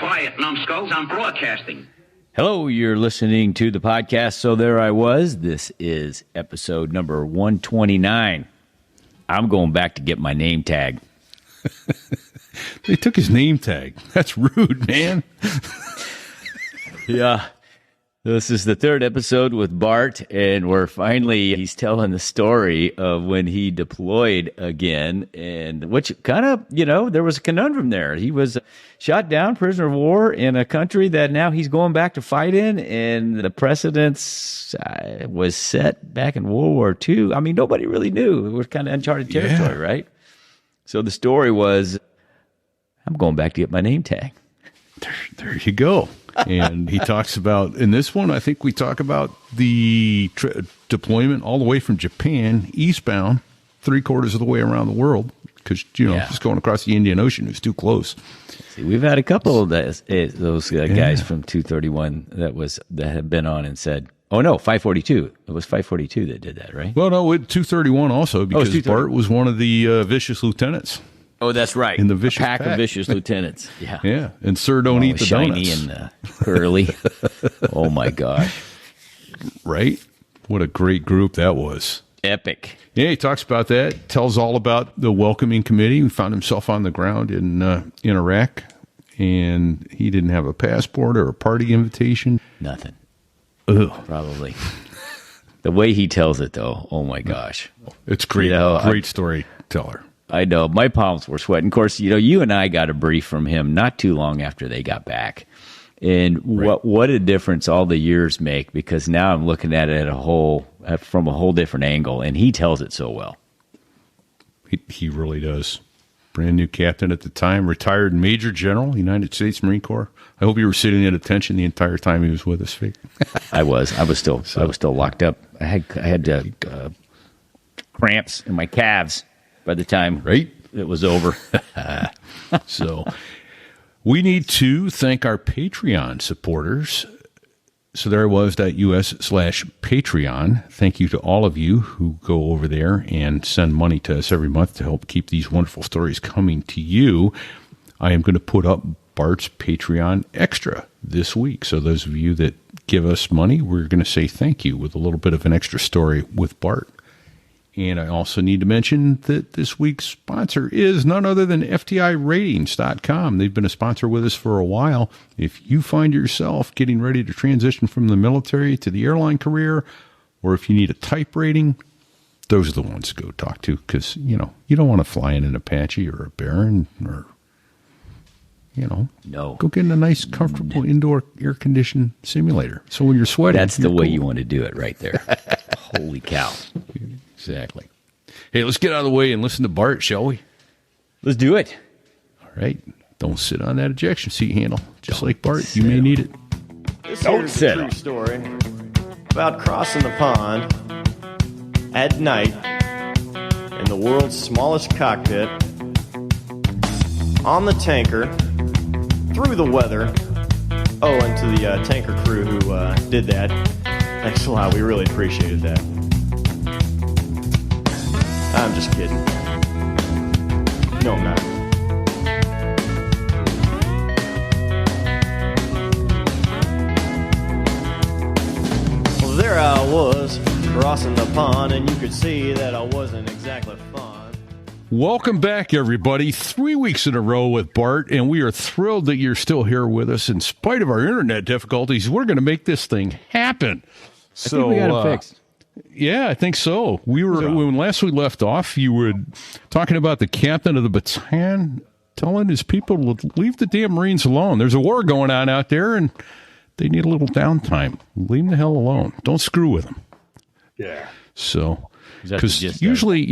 Quiet, numbskulls, I'm broadcasting. Hello, you're listening to the podcast, So There I Was. This is episode number 129. I'm going back to get my name tag. They took his name tag. That's rude, man. Yeah. This is the third episode with Bart, and he's telling the story of when he deployed again, and which kind of, there was a conundrum there. He was shot down, prisoner of war, in a country that now he's going back to fight in, and the precedence was set back in World War II. I mean, nobody really knew. It was kind of uncharted territory, right? So the story was, I'm going back to get my name tag. There you go. And he talks about, in this one, I think we talk about the deployment all the way from Japan eastbound, 3/4 of the way around the world, because, just going across the Indian Ocean is too close. See, we've had a couple of those guys from 231 that have been on and said, oh, no, 542. It was 542 that did that, right? Well, no, with 231 also, because Bart was one of the vicious lieutenants. Oh, that's right. In the vicious pack of vicious lieutenants. Yeah. Yeah. And Sir Don't Eat the shiny Donuts. And curly. Oh, my gosh. Right? What a great group that was. Epic. Yeah, he talks about that. Tells all about the welcoming committee. He found himself on the ground in Iraq, and he didn't have a passport or a party invitation. Nothing. Ugh. Probably. The way he tells it, though, oh, my gosh. It's great. Great storyteller. I know. My palms were sweating. Of course, you and I got a brief from him not too long after they got back. And what a difference all the years make, because now I'm looking at it from a whole different angle, and he tells it so well. He really does. Brand new captain at the time, retired Major General, United States Marine Corps. I hope you were sitting at attention the entire time he was with us, Fake. I was still locked up. I had cramps in my calves by the time it was over. So we need to thank our Patreon supporters. So there was US/Patreon. Thank you to all of you who go over there and send money to us every month to help keep these wonderful stories coming to you. I am going to put up Bart's Patreon Extra this week. So those of you that give us money, we're going to say thank you with a little bit of an extra story with Bart. And I also need to mention that this week's sponsor is none other than FTIratings.com. They've been a sponsor with us for a while. If you find yourself getting ready to transition from the military to the airline career, or if you need a type rating, those are the ones to go talk to, because, you don't want to fly in an Apache or a Baron or, no. Go get in a nice, comfortable indoor air-conditioned simulator. So when you're sweating, that's the way you want to do it right there. Holy cow. Exactly. Hey, let's get out of the way and listen to Bart, shall we? Let's do it. All right. Don't sit on that ejection seat handle. Just like Bart, you may need it. This is a true story about crossing the pond at night in the world's smallest cockpit on the tanker through the weather. Oh, and to the tanker crew who did that, thanks a lot. We really appreciated that. I'm just kidding. No, I'm not. Well, there I was, crossing the pond, and you could see that I wasn't exactly fun. Welcome back, everybody. 3 weeks in a row with Bart, and we are thrilled that you're still here with us. In spite of our internet difficulties, we're going to make this thing happen. I think we got it fixed. Yeah, I think so. When last we left off, you were talking about the captain of the battalion telling his people to leave the damn Marines alone. There's a war going on out there, and they need a little downtime. Leave them the hell alone. Don't screw with them. Yeah. So, because usually,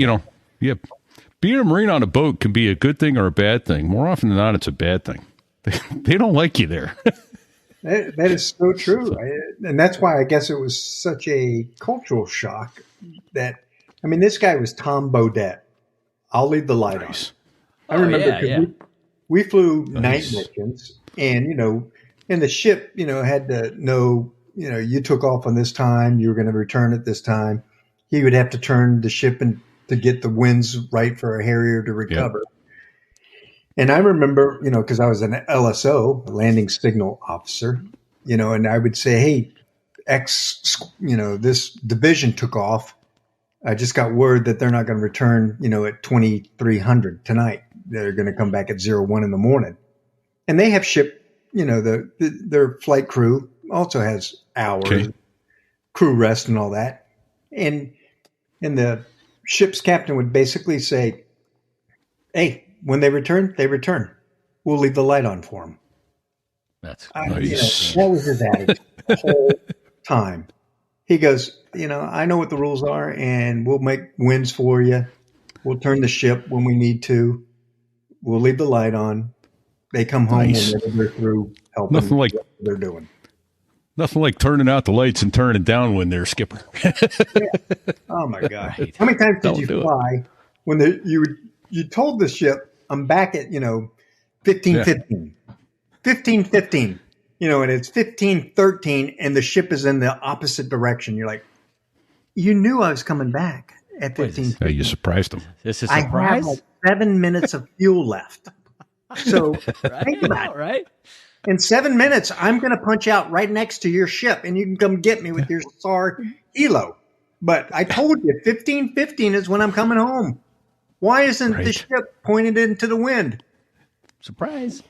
being a Marine on a boat can be a good thing or a bad thing. More often than not, it's a bad thing. They don't like you there. That is so true. And that's why I guess it was such a cultural shock this guy was Tom Bodette. I'll leave the light on. I remember we flew night missions, and, and the ship, had to know, you took off on this time, you were going to return at this time. He would have to turn the ship to get the winds right for a Harrier to recover. And I remember, because I was an LSO, a landing signal officer, and I would say, hey, this division took off. I just got word that they're not going to return, at 2300 tonight. They're going to come back at 01 in the morning. And they have shipped, their flight crew also has hours, crew rest and all that. And the ship's captain would basically say, hey, when they return, they return. We'll leave the light on for them. That's nice. That was his attitude the whole time. He goes, I know what the rules are, and we'll make winds for you. We'll turn the ship when we need to. We'll leave the light on. They come home whenever they're through helping what they're doing. Nothing like turning out the lights and turning down when they're skipper. Yeah. Oh, my God. Right. How many times did you fly when you told the ship, I'm back at, 15:15. 15:15. And it's 15:13 and the ship is in the opposite direction. You're like, you knew I was coming back at 15. You surprised them. This is a surprise? I have 7 minutes of fuel left. So think about it. Right? In 7 minutes, I'm going to punch out right next to your ship and you can come get me with your SAR helo. But I told you 15:15 is when I'm coming home. Why isn't the ship pointed into the wind? Surprise.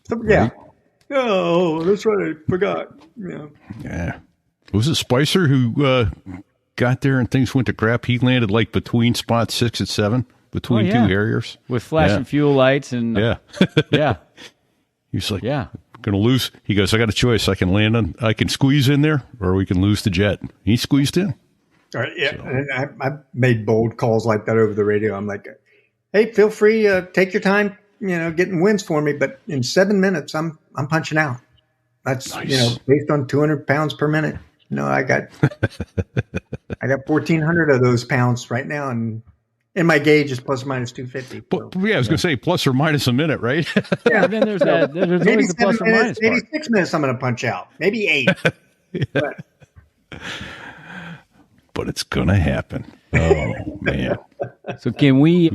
So, yeah. Right. Oh, that's right. I forgot. Yeah. Was it Spicer who got there and things went to crap? He landed like between spots 6 and 7, between two Harriers. With flashing fuel lights and... yeah. He's like, going to lose. He goes, I got a choice. I can squeeze in there or we can lose the jet. He squeezed in. All right, yeah. So. And I made bold calls like that over the radio. I'm like, hey, feel free, take your time, getting wins for me. But in 7 minutes, I'm punching out. That's, based on 200 pounds per minute. I got 1,400 of those pounds right now. And my gauge is plus or minus 250. So. I was going to say plus or minus a minute, right? Yeah, then there's always the plus or minus maybe part. 6 minutes I'm going to punch out. Maybe 8. But it's going to happen. Oh, man. So can we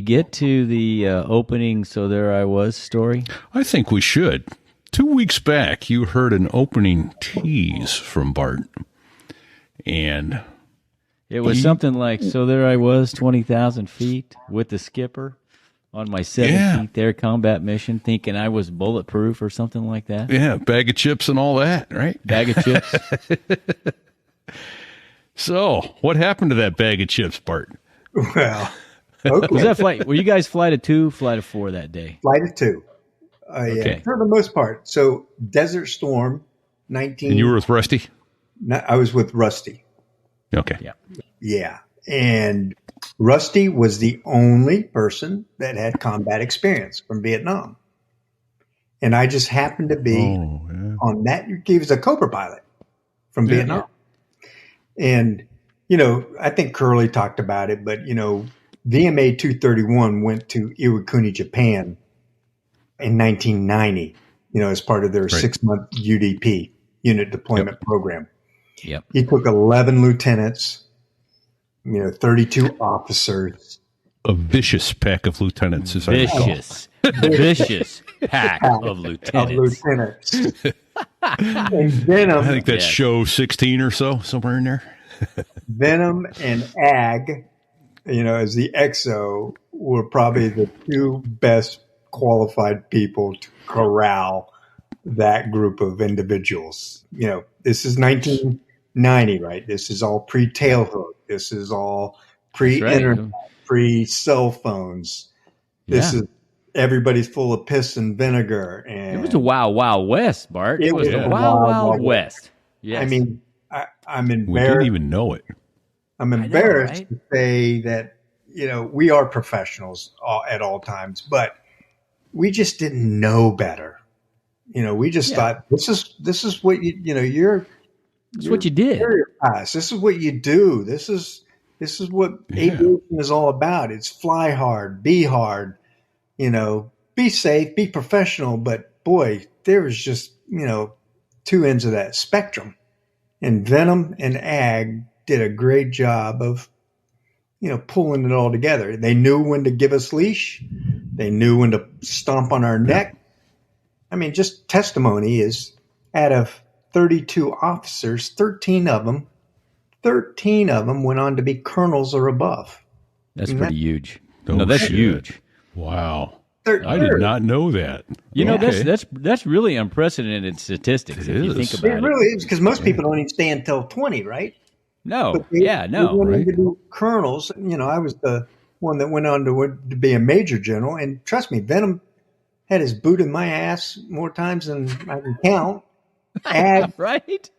get to the opening So There I Was story? I think we should. 2 weeks back, you heard an opening tease from Bart. And it was something like, so there I was, 20,000 feet with the skipper on my 17th air combat mission, thinking I was bulletproof or something like that. Yeah, bag of chips and all that, right? Bag of chips. So, what happened to that bag of chips, Bart? Well, okay. Was that flight? Were you guys flight of 2, flight of 4 that day? Flight of 2. Yeah, for the most part. So, Desert Storm, 19. And you were with Rusty? No, I was with Rusty. Okay. Yeah. And Rusty was the only person that had combat experience from Vietnam. And I just happened to be on that. He was a Cobra pilot from Vietnam. Yeah. And, I think Curly talked about it, but, VMA 231 went to Iwakuni, Japan in 1990, as part of their 6-month UDP, unit deployment program. Yep. He took 11 lieutenants, 32 officers. A vicious pack of lieutenants. Vicious pack of lieutenants. And Venom. I think that's show 16 or so, somewhere in there. Venom and Ag, as the XO, were probably the 2 best qualified people to corral that group of individuals. This is 1990, right? This is all pre-tailhook. This is all pre-internet, pre-cell phones. This is everybody's full of piss and vinegar. And it was a wild, wild west, Bart. It was a wild west. Yes. I mean, I'm embarrassed. We didn't even know it. I'm embarrassed to say that, we are professionals at all times, but we just didn't know better. We just thought this is what you're what you did. This is what you do. This is what aviation is all about. It's fly hard, be hard, be safe, be professional. But boy, there was just, 2 ends of that spectrum. And Venom and Ag did a great job of, pulling it all together. They knew when to give us leash. They knew when to stomp on our neck. I mean, just testimony is out of 32 officers, 13 of them went on to be colonels or above. That's pretty huge. No No, that's shit. huge. Wow. 13. I did not know that. That's really unprecedented statistics if you think It about it. really is, because most people don't even stay until 20, right? No, But they went right? to be colonels. I was the one that went on to be a major general, and trust me, Venom had his boot in my ass more times than I can count. Ag, right?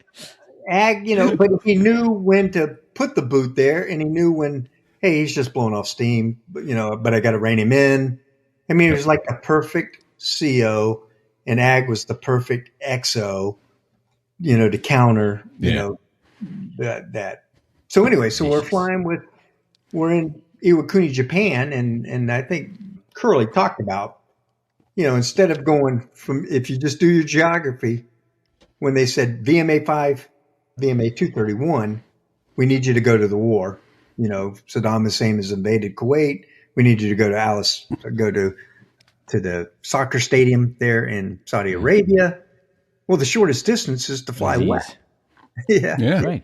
but he knew when to put the boot there, and he knew when, hey, he's just blowing off steam, but I got to rein him in. I mean, it was like a perfect CO, and Ag was the perfect XO, to counter, that. So anyway, we're in Iwakuni, Japan, and I think Curly talked about, instead of going from, if you just do your geography, when they said VMA 5, VMA 231, we need you to go to the war. Saddam Hussein has invaded Kuwait. We need you to go to the soccer stadium there in Saudi Arabia. Well, the shortest distance is to fly west. Yeah. Right.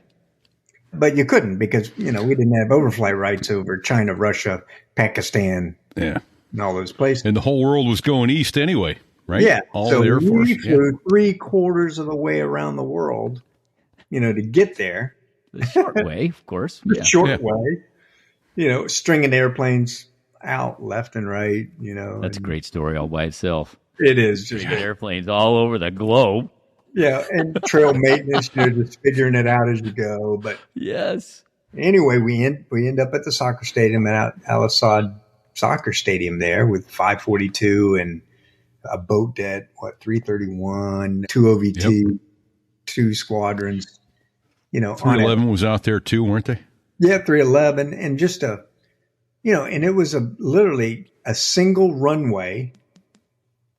But you couldn't because, we didn't have overflight rights over China, Russia, Pakistan, Yeah. and all those places. And the whole world was going east anyway, right? Yeah. All so the Air Force. we flew 3/4 of the way around the world, to get there. The short way, of course. The Yeah. short way, stringing airplanes out left and right, That's a great story all by itself. It is just, You get airplanes all over the globe. yeah. And trail maintenance, just figuring it out as you go. But Yes. anyway, we end up at the soccer stadium at Al Assad Soccer Stadium there with 542 and a boat deck, 331, 2 OVT, 2 squadrons, on it. 311 was out there too, weren't they? Yeah, 311, and just and it was literally a single runway,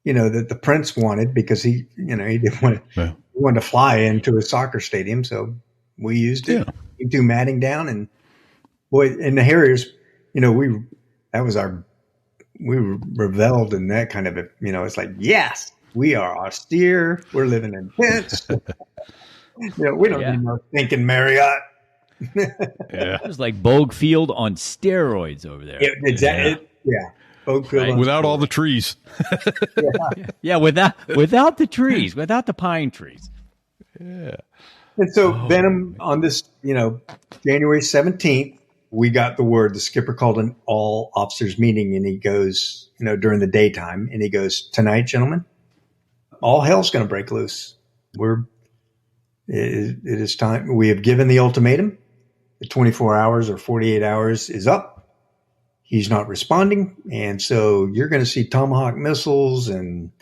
that the prince wanted because he didn't want to, Yeah. he wanted to fly into a soccer stadium, so we used it. Yeah. We threw matting down, and boy, and the Harriers, we reveled in that kind of it's like, yes, we are austere, we're living in tents. We don't need no thinking Marriott. Yeah. It was like Bogue Field on steroids over there. Exactly. Yeah. Oakville Right. Without all the trees. Yeah, without the trees, without the pine trees. Yeah. And so Venom on this, January 17th, we got the word. The skipper called an all officers meeting, and he goes, during the daytime, and he goes, tonight, gentlemen, all hell's going to break loose. It is time. We have given the ultimatum. The 24 hours or 48 hours is up. He's not responding. And so you're going to see Tomahawk missiles and,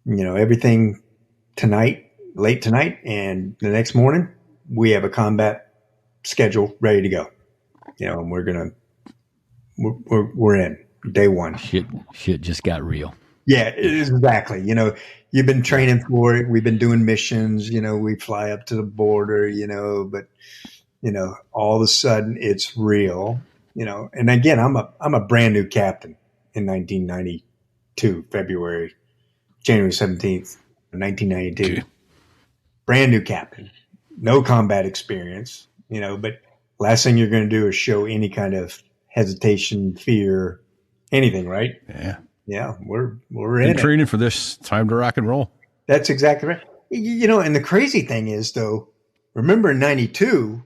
everything tonight, late tonight. And the next morning, we have a combat schedule ready to go. And we're in day one. Shit just got real. Yeah, exactly. You've been training for it. We've been doing missions, we fly up to the border, but, all of a sudden it's real, and again, I'm a brand new captain in 1992, January 17th, 1992, brand new captain, no combat experience, but last thing you're going to do is show any kind of hesitation, fear, anything, right? Yeah. Yeah, we're Been in it. training for this. Time to rock and roll. That's exactly right. And the crazy thing is, though, remember in 92,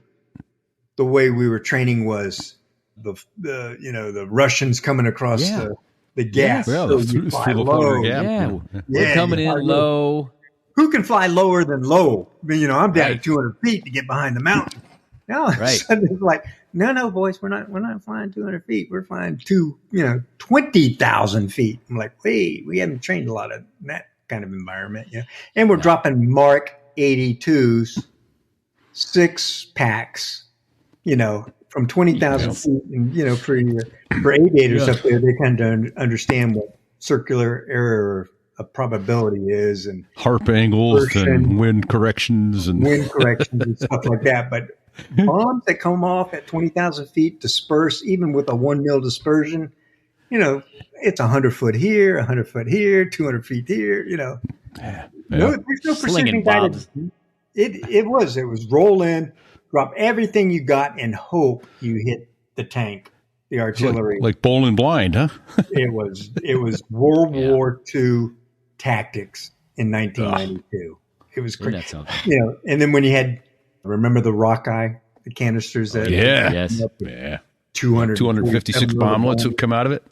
the way we were training was the Russians coming across the gap. Yeah, So the you fly through the low. polar gap. Yeah, Yeah, we're coming you in fly low. Who can fly lower than low? I'm down Right. at 200 feet to get behind the mountain. Now, Right. it's like, no, boys, we're not flying 200 feet. We're flying 20,000 feet. I'm like, wait, we haven't trained a lot of that kind of environment, And we're dropping Mark 82s, 6 packs, from 20,000 feet. And, for aviators up there, they kind of understand what circular error of probability is and Harp angles Version. and wind corrections and wind corrections and stuff like that. But bombs that come off at 20,000 feet disperse, even with a 1 mil dispersion. It's 100 foot here, 100 foot here, 200 feet here. No, there's no Slinging precision guided. bombs. It was roll in, drop everything you got, and hope you hit the tank, the artillery. Like bowling blind, huh? It was World War II tactics in 1992. It was Isn't crazy. that something? And then when you had, remember the Rockeye, the canisters that Yes. 256 bomblets would come out of it.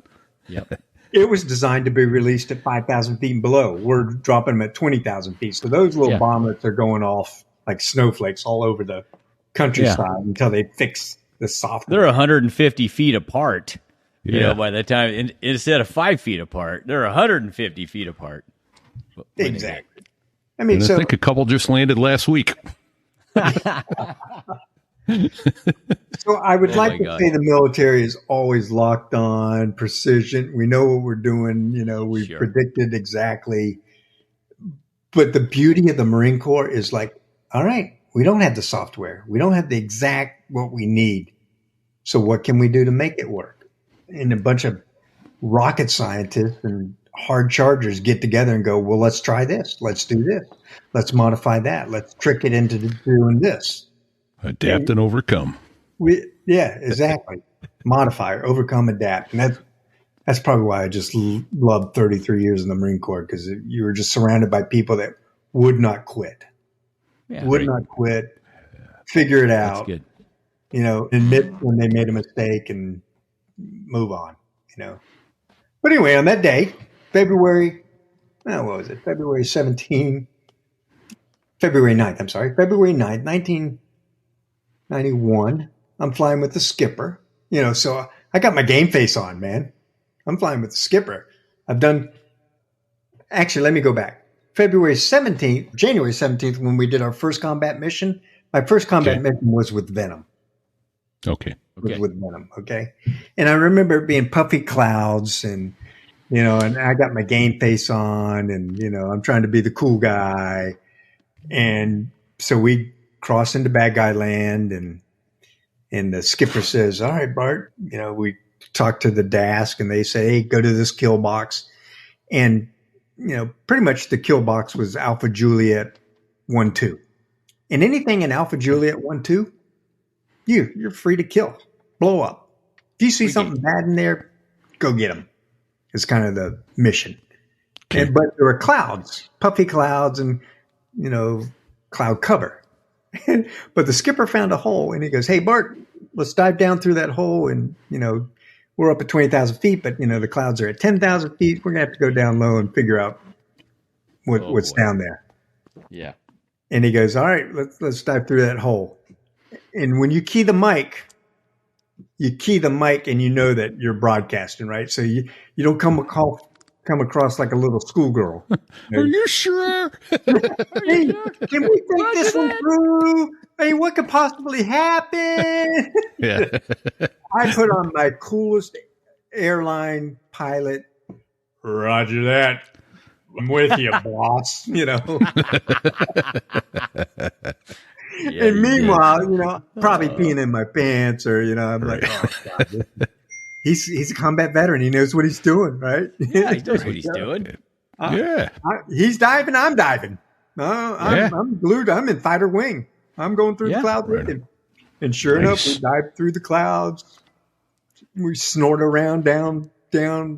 Yep. It was designed to be released at 5,000 feet and below. We're dropping them at 20,000 feet. So those little bomblets are going off like snowflakes all over the countryside until they fix the software. They're 150 feet apart. By the time, instead of 5 feet apart, they're 150 feet apart. Exactly. I I think a couple just landed last week. So I would like to say the military is always locked on precision. We know what we're doing. We've predicted exactly. But the beauty of the Marine Corps is like, all right, we don't have the software. We don't have the exact what we need. So what can we do to make it work? And a bunch of rocket scientists and hard chargers get together and go, well, let's try this. Let's do this. Let's modify that. Let's trick it into doing this. Adapt and overcome. Exactly. Modify, overcome, adapt. And that's probably why I just loved 33 years in the Marine Corps, because you were just surrounded by people that would not quit. Not quit. Figure it out. That's good. Admit when they made a mistake and move on. But anyway, on that day, February 9th, February 9th, 1991, I'm flying with the skipper, so I got my game face on, man. I'm flying with the skipper. Actually, let me go back. January 17th, when we did our first combat mission, my first combat mission was with Venom. Okay. With Venom. Okay. And I remember it being puffy clouds and I got my game face on and, I'm trying to be the cool guy. And so we cross into bad guy land and the skipper says, all right, Bart, we talk to the desk and they say, hey, go to this kill box. And, pretty much the kill box was Alpha Juliet 1-2. And anything in Alpha Juliet 1-2, you're free to kill, blow up. If you see something bad in there, go get them. It's kind of the mission. But there were clouds, puffy clouds and, cloud cover. But the skipper found a hole and he goes, hey, Bart, let's dive down through that hole. And, we're up at 20,000 feet, but, the clouds are at 10,000 feet. We're going to have to go down low and figure out what's down there. Yeah. And he goes, all right, let's dive through that hole. And when you key the mic and you know that you're broadcasting, right? So you don't come across like a little schoolgirl. Are you sure? Hey, can we think this one through? Hey, what could possibly happen? Yeah. I put on my coolest airline pilot. Roger that. I'm with you, boss. And meanwhile, probably peeing in my pants or, I'm like, oh, God. He's a combat veteran. He knows what he's doing, right? Yeah, he knows what he's doing. He's diving. I'm diving. I'm glued. I'm in fighter wing. I'm going through the clouds with him. And sure enough, we dive through the clouds. We snort around down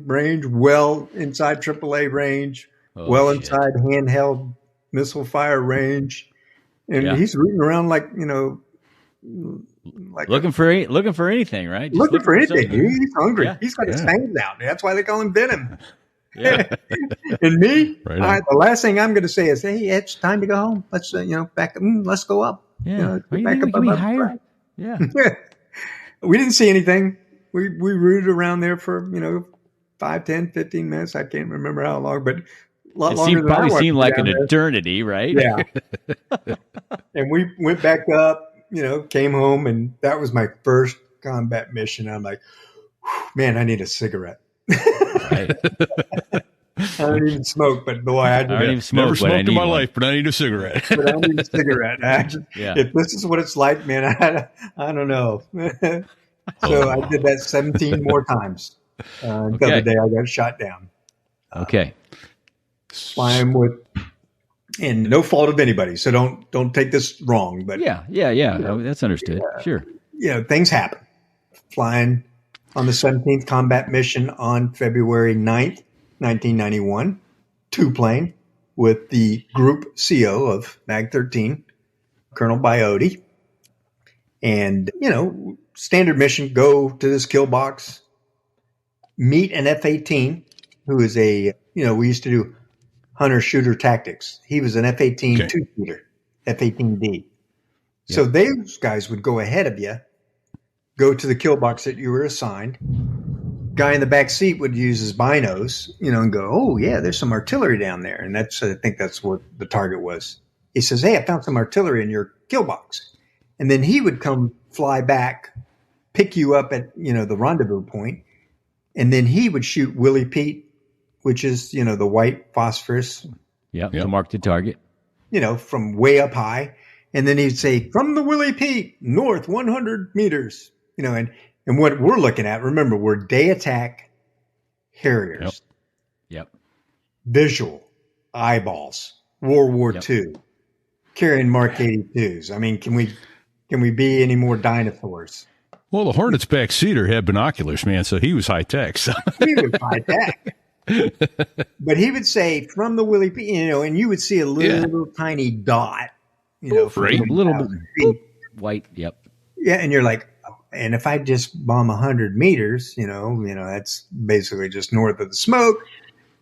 range, well inside AAA range, inside handheld missile fire range. And he's rooting around like looking for anything, right? Just looking for anything. something. He's hungry. Yeah. He's got his fangs out. That's why they call him Venom. Yeah. And me, Right the last thing I'm going to say is, "Hey, it's time to go home. Let's back. Let's go up. Yeah. Back up Can we above hire? ground." Yeah. We didn't see anything. We rooted around there for 5, 10, 15 minutes. I can't remember how long, but a lot longer than probably I seemed like an down there. eternity, right? Yeah. And we went back up, came home, and that was my first combat mission. I'm like, man, I need a cigarette. Right. don't even smoke, but boy, I I don't even smoke, Never but I smoked in need my one. life, but I need a cigarette. but I need a cigarette. Yeah. If this is what it's like, man, I don't know. So I did that 17 more times until Okay. the day I got shot down. Okay. Flying with, and no fault of anybody. So don't take this wrong, but Yeah. That's understood. Sure. things happen. Flying on the 17th combat mission on February 9th, 1991, two-plane with the Group CO of MAG 13, Colonel Biote. And, standard mission, go to this kill box, meet an F-18, who is we used to do hunter-shooter tactics. He was an F-18 Okay. two-shooter, F-18D. So those guys would go ahead of you, go to the kill box that you were assigned. Guy in the back seat would use his binos, and go, oh, yeah, there's some artillery down there. And I think that's what the target was. He says, hey, I found some artillery in your kill box. And then he would come fly back, pick you up at, the rendezvous point. And then he would shoot Willie Pete, which is, the white phosphorus, Yep. To mark the target. from way up high. And then he'd say, from the Willie Pete, north 100 meters, and what we're looking at, remember, we're day attack Harriers. Yep. Visual, eyeballs, World War II, carrying Mark 82s. I mean, can we be any more dinosaurs? Well, the Hornet's backseater had binoculars, man, so he was high tech. So. He was high tech. But he would say, from the Willie Pete, and you would see a little tiny dot, from Right. A little bit 1,000 feet. white. Yep. Yeah, and you're like, and if I just bomb 100 meters, that's basically just north of the smoke,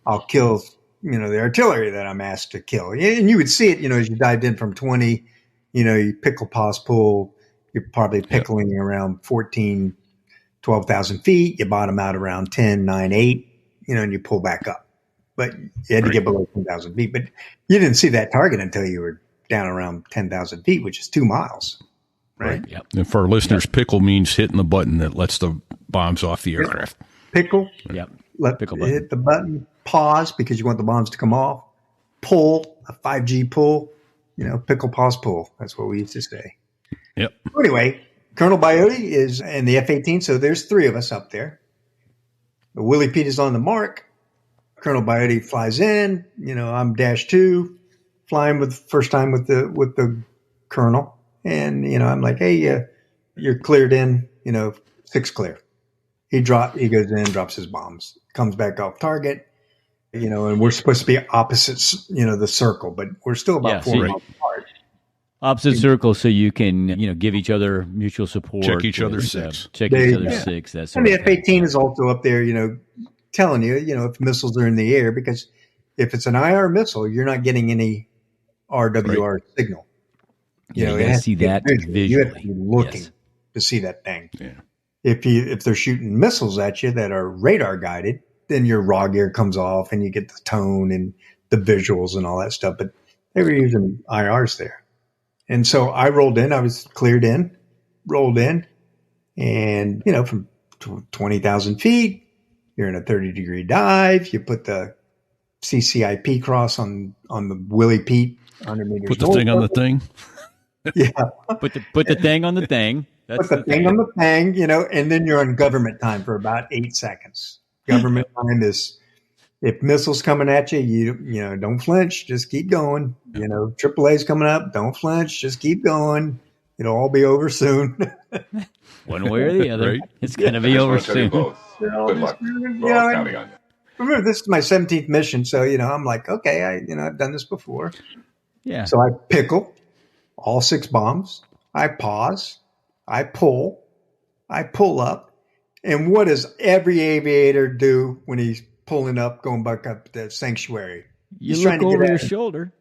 I'll kill, the artillery that I'm asked to kill. And you would see it, as you dived in from 20, you pickle, pause, pull, you're probably pickling around 14, 12,000 feet. You bottom out around 10, 9, 8, and you pull back up. But you had to get below 10,000 feet. But you didn't see that target until you were down around 10,000 feet, which is 2 miles. Right. Yep. And for our listeners, pickle means hitting the button that lets the bombs off the aircraft. Pickle. Yep. Pickle button. Hit the button. Pause because you want the bombs to come off. Pull, a 5G pull. Pickle, pause, pull. That's what we used to say. Yep. So anyway, Colonel Biote is in the F-18, so there's 3 of us up there. Willie Pete is on the mark. Colonel Biote flies in. I'm -2, flying with first time with the colonel. And, I'm like, hey, you're cleared in, 6 clear. He goes in, drops his bombs, comes back off target, and we're supposed to be opposites, the circle, but we're still about 4 miles apart. Opposite circle, so you can, give each other mutual support. Check each other's six. Check each other's six. That's and the F-18 is also up there, telling you, if missiles are in the air, because if it's an IR missile, you're not getting any RWR signal. You got to see that visually. You have to be looking to see that thing. Yeah. If they're shooting missiles at you that are radar guided, then your raw gear comes off and you get the tone and the visuals and all that stuff. But they were using IRs there. And so I rolled in. I was cleared in, rolled in, and, from 20,000 feet, you're in a 30-degree dive. You put the CCIP cross on the Willie Pete 100 meters. Put the thing on the thing. Yeah. Put the thing on the thing. That's Put the thing on the thing, and then you're on government time for about 8 seconds. Government time is, if missiles coming at you, you don't flinch, just keep going. AAA's coming up, don't flinch, just keep going. It'll all be over soon. One way or the other. Right. It's going to be over soon. Good luck. We're all counting on you. Remember, this is my 17th mission, so I'm like, okay, I've done this before. Yeah. So I pickle all 6 bombs. I pause. I pull up. And what does every aviator do when he's pulling up, going back up the sanctuary? You He's look trying to over get your at it. shoulder.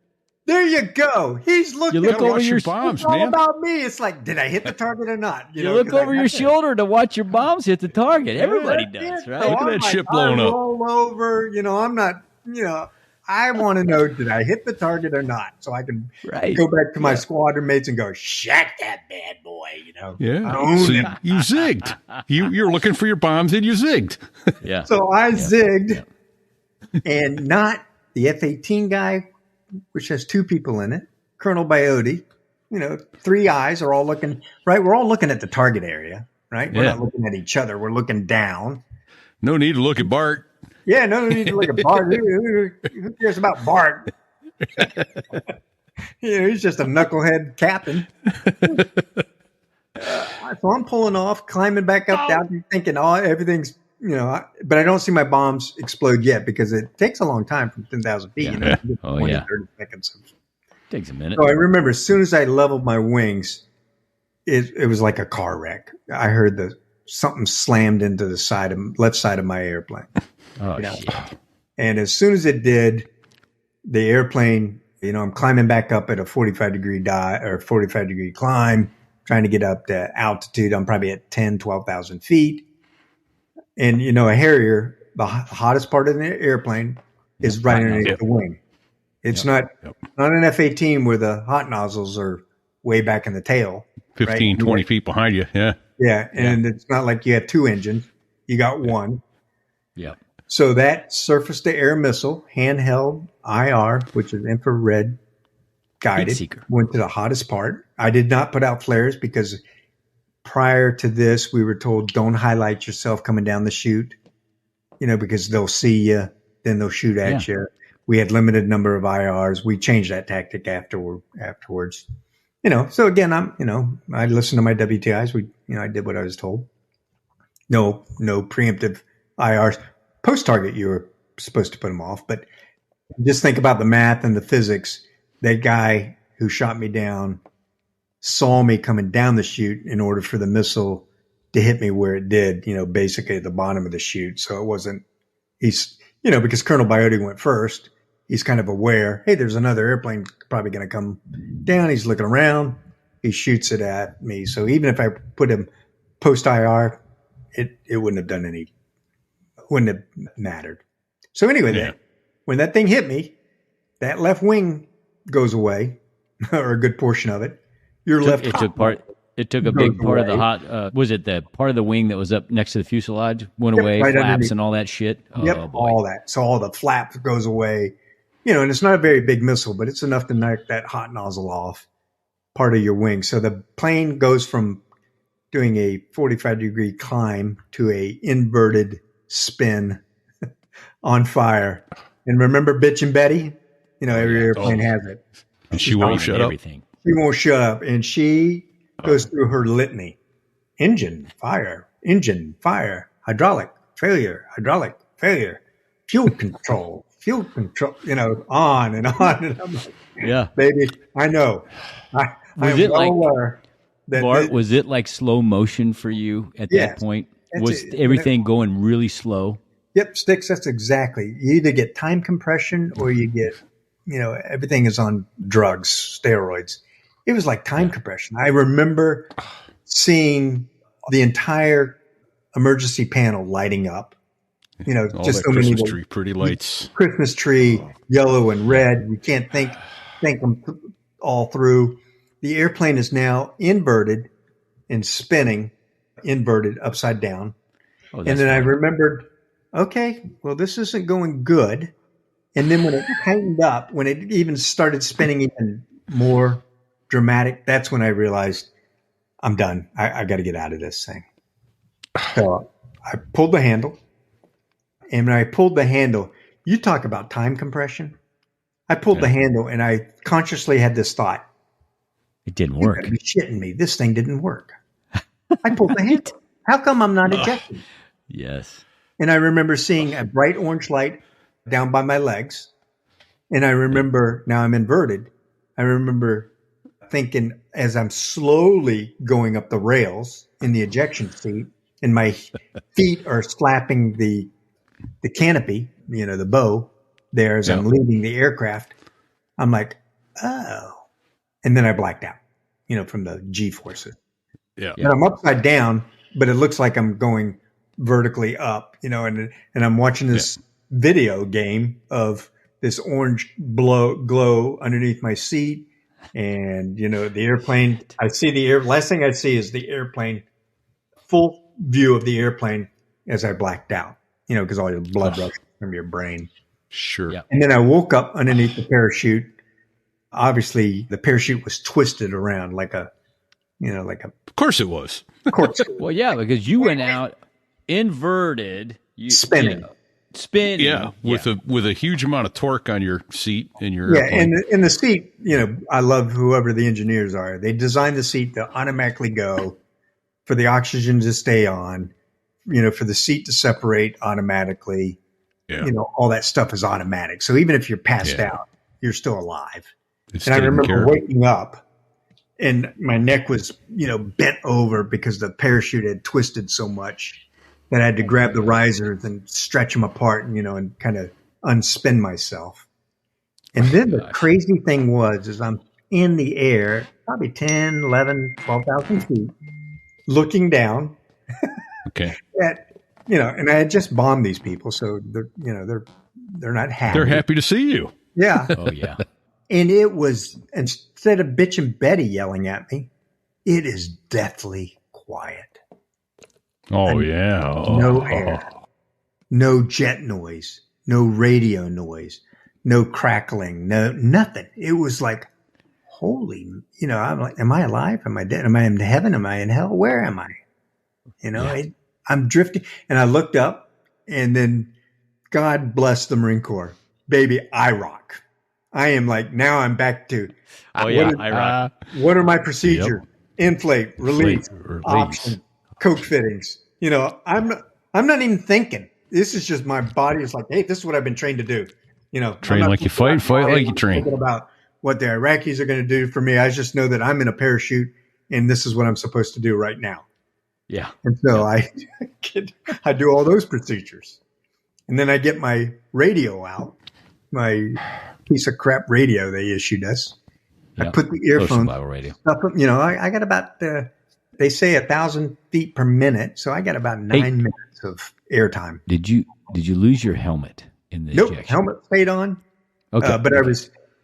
There you go. He's looking. You look Gotta over watch your your bombs, It's all man. about me. It's like, did I hit the target or not? You look 'cause over I your got shoulder to watch your bombs hit the target. Everybody That's does, it. right? So Look at I'm that like, ship blowing I up. roll over. I'm not. I want to know, did I hit the target or not, so I can Right. go back to my squadron mates and go, shut that bad boy. Yeah. Own So it. you zigged. You're looking for your bombs and you zigged. Yeah. So I zigged, and not the F-18 guy, which has 2 people in it, Colonel Biote. 3 eyes are all looking, right? We're all looking at the target area, right? We're not looking at each other. We're looking down. No need to look at Bart. Yeah, no need to look at Bart. Who cares about Bart? He's just a knucklehead captain. So I'm pulling off, climbing back up, down, thinking, everything's, but I don't see my bombs explode yet because it takes a long time from 10,000 feet. 20, 30 seconds. Takes a minute. So I remember as soon as I leveled my wings, it was like a car wreck. I heard something slammed into the left side of my airplane. Oh, shit. And as soon as it did, the airplane, I'm climbing back up at a 45-degree climb, trying to get up to altitude. I'm probably at 10, 12,000 feet. And, a Harrier, the hottest part of the airplane is right underneath the wing. It's not an F-18 where the hot nozzles are way back in the tail. 15, 20 feet behind you. Yeah. Yeah. And it's not like you have 2 engines. You got one. Yeah. So that surface-to-air missile, handheld IR, which is infrared guided, went to the hottest part. I did not put out flares because prior to this, we were told don't highlight yourself coming down the chute, because they'll see you, then they'll shoot at you. We had limited number of IRs. We changed that tactic afterwards. So again, I listened to my WTIs. I did what I was told. No preemptive IRs. Post target, you were supposed to put them off, but just think about the math and the physics. That guy who shot me down saw me coming down the chute in order for the missile to hit me where it did, basically at the bottom of the chute. So it wasn't, because Colonel Biote went first, he's kind of aware, hey, there's another airplane probably going to come down. He's looking around. He shoots it at me. So even if I put him post IR, it wouldn't have mattered. So anyway, when that thing hit me, that left wing goes away, or a good portion of it. It took a big part of the hot. Was it the part of the wing that was up next to the fuselage went away, right flaps underneath. And all that shit? Yep, all that. So all the flaps goes away. And it's not a very big missile, but it's enough to knock that hot nozzle off part of your wing. So the plane goes from doing a 45-degree climb to a inverted spin on fire. And remember Bitch and Betty? Every airplane has it. And she won't shut up. Everything. She won't shut up. And she goes through her litany. Engine, fire, hydraulic, failure, fuel control, on and on. And I'm like, baby, I know. Was it was it like slow motion for you at that point? Was everything going really slow? Yep, Sticks, that's exactly. You either get time compression or you get, everything is on drugs, steroids. It was like time compression. I remember seeing the entire emergency panel lighting up. All just that Christmas tree, pretty lights. Christmas tree, yellow and red. You can't think them all through. The airplane is now inverted and spinning, inverted upside down. And then I remembered, okay, well, this isn't going good. And then when it tightened up, when it even started spinning even more dramatic, that's when I realized I'm done. I got to get out of this thing. So I pulled the handle. And when I pulled the handle, you talk about time compression. I pulled the handle and I consciously had this thought. It didn't work. You gotta be shitting me. This thing didn't work. I pulled the handle. How come I'm not ejecting? Yes. And I remember seeing a bright orange light down by my legs. And I remember, now I'm inverted. I remember thinking as I'm slowly going up the rails in the ejection seat and my feet are slapping the canopy, the bow there as I'm leaving the aircraft, I'm like, oh. And then I blacked out, from the G-forces. Yeah. And I'm upside down, but it looks like I'm going vertically up, and I'm watching this video game of this orange glow underneath my seat. And, the airplane, last thing I see is the airplane, full view of the airplane as I blacked out, because all your blood rushes from your brain. Sure. Yeah. And then I woke up underneath the parachute. Obviously, the parachute was twisted around like a Of course it was. corkscrew. Well, yeah, because you went out inverted, Spinning. spinning. Yeah, with a huge amount of torque on your seat in your Yeah, airplane. and in the seat, I love whoever the engineers are. They designed the seat to automatically go, for the oxygen to stay on, for the seat to separate automatically. Yeah. All that stuff is automatic. So even if you're passed out, you're still alive. It's And I taken care remember of. waking up and my neck was, bent over because the parachute had twisted so much that I had to grab the risers and stretch them apart and, and kind of unspin myself. And then the crazy thing is I'm in the air, probably 10, 11, 12,000 feet, looking down Okay. at, and I had just bombed these people. So they're not happy. They're happy to see you. Yeah. Oh, yeah. And it was, instead of Bitch and Betty yelling at me, it is deathly quiet. Oh, yeah. No air, no jet noise, no radio noise, no crackling, no nothing. It was like, holy, I'm like, am I alive? Am I dead? Am I in heaven? Am I in hell? Where am I? I'm drifting. And I looked up, and then God bless the Marine Corps. Baby, I rock. I am like, now I'm back to, what are my procedures? Inflate, release, option, Coke fittings. I'm not even thinking. This is just my body is like, hey, this is what I've been trained to do. Train like you fight like you train. Thinking about what the Iraqis are going to do for me. I just know that I'm in a parachute and this is what I'm supposed to do right now. Yeah. And so I do all those procedures. And then I get my radio out, my piece of crap radio they issued us. Yeah. I put the earphones Bible radio. up, I got about, they say 1,000 feet per minute. So I got about 9 minutes of airtime. Did you lose your helmet in the Nope. ejection? Helmet stayed on. Okay. But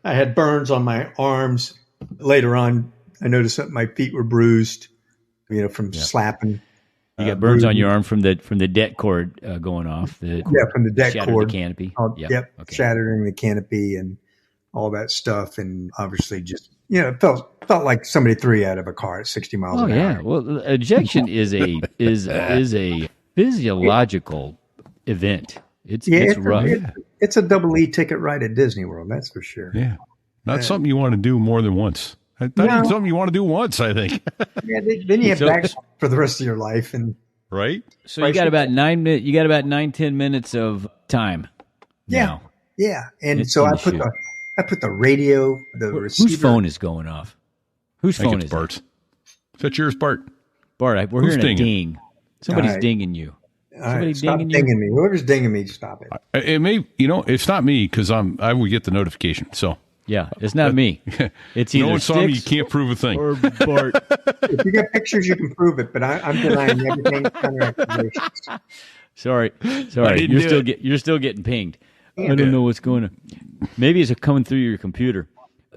I had burns on my arms. Later on, I noticed that my feet were bruised, from slapping. You got burns on your arm from the det cord going off. From the det cord. The canopy. Yep. Okay. Shattering the canopy and all that stuff. And obviously just, it felt like somebody threw you out of a car at 60 miles an hour. Yeah. Well, ejection is a physiological event. It's rough. It's a double E ticket ride at Disney World. That's for sure. Yeah. Not something you want to do more than once. Not even something you want to do once, I think. Yeah. Then you have back for the rest of your life. And right. So you got about 9 minutes. You got about 9-10 minutes of time. Yeah. Now. Yeah. And so I put the radio, the receiver. Whose phone is going off? Whose phone is Bart's? Is that yours, Bart? Bart, we're hearing a ding. Somebody's dinging you. Somebody's dinging me. Whoever's dinging me, stop it. It may, it's not me because I will get the notification. So yeah, it's not me. It's either no saw me. You can't prove a thing. Or Bart. If you got pictures, you can prove it. But I'm denying everything. Under accusations. Sorry. You're still getting pinged. I don't know what's going on. Maybe it's coming through your computer.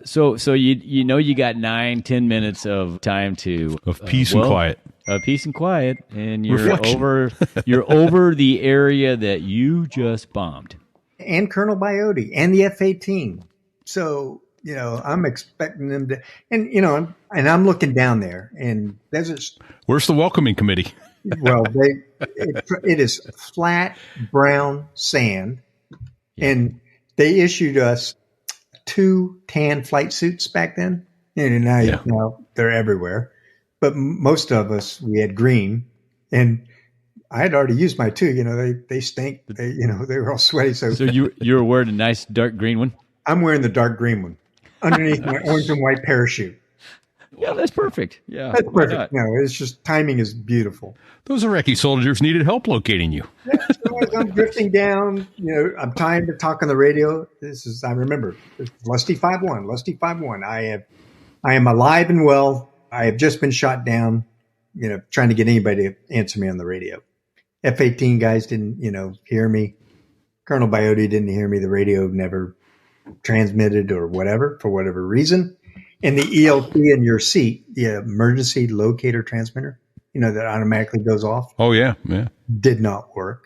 So you got 9-10 minutes of time to peace and quiet. Peace and quiet, and you're Reflection. you're over the area that you just bombed. And Colonel Biote and the F-18. So I'm expecting them to, and I'm looking down there, and where's the welcoming committee? Well, it is flat brown sand, and they issued us 2 tan flight suits back then. And now they're everywhere. But most of us, we had green, and I had already used my 2. They stink. They were all sweaty. So you were wearing a nice dark green one. I'm wearing the dark green one underneath my orange and white parachute. Yeah, that's perfect. Yeah, that's perfect. No, it's just timing is beautiful. Those Iraqi soldiers needed help locating you. Yeah, so as I'm drifting down, I'm trying to talk on the radio. I remember, Lusty 5-1, Lusty 5-1. I am alive and well. I have just been shot down, trying to get anybody to answer me on the radio. F-18 guys didn't, hear me. Colonel Biote didn't hear me. The radio never transmitted or whatever, for whatever reason. And the ELT in your seat, the emergency locator transmitter, that automatically goes off. Oh, yeah. Did not work.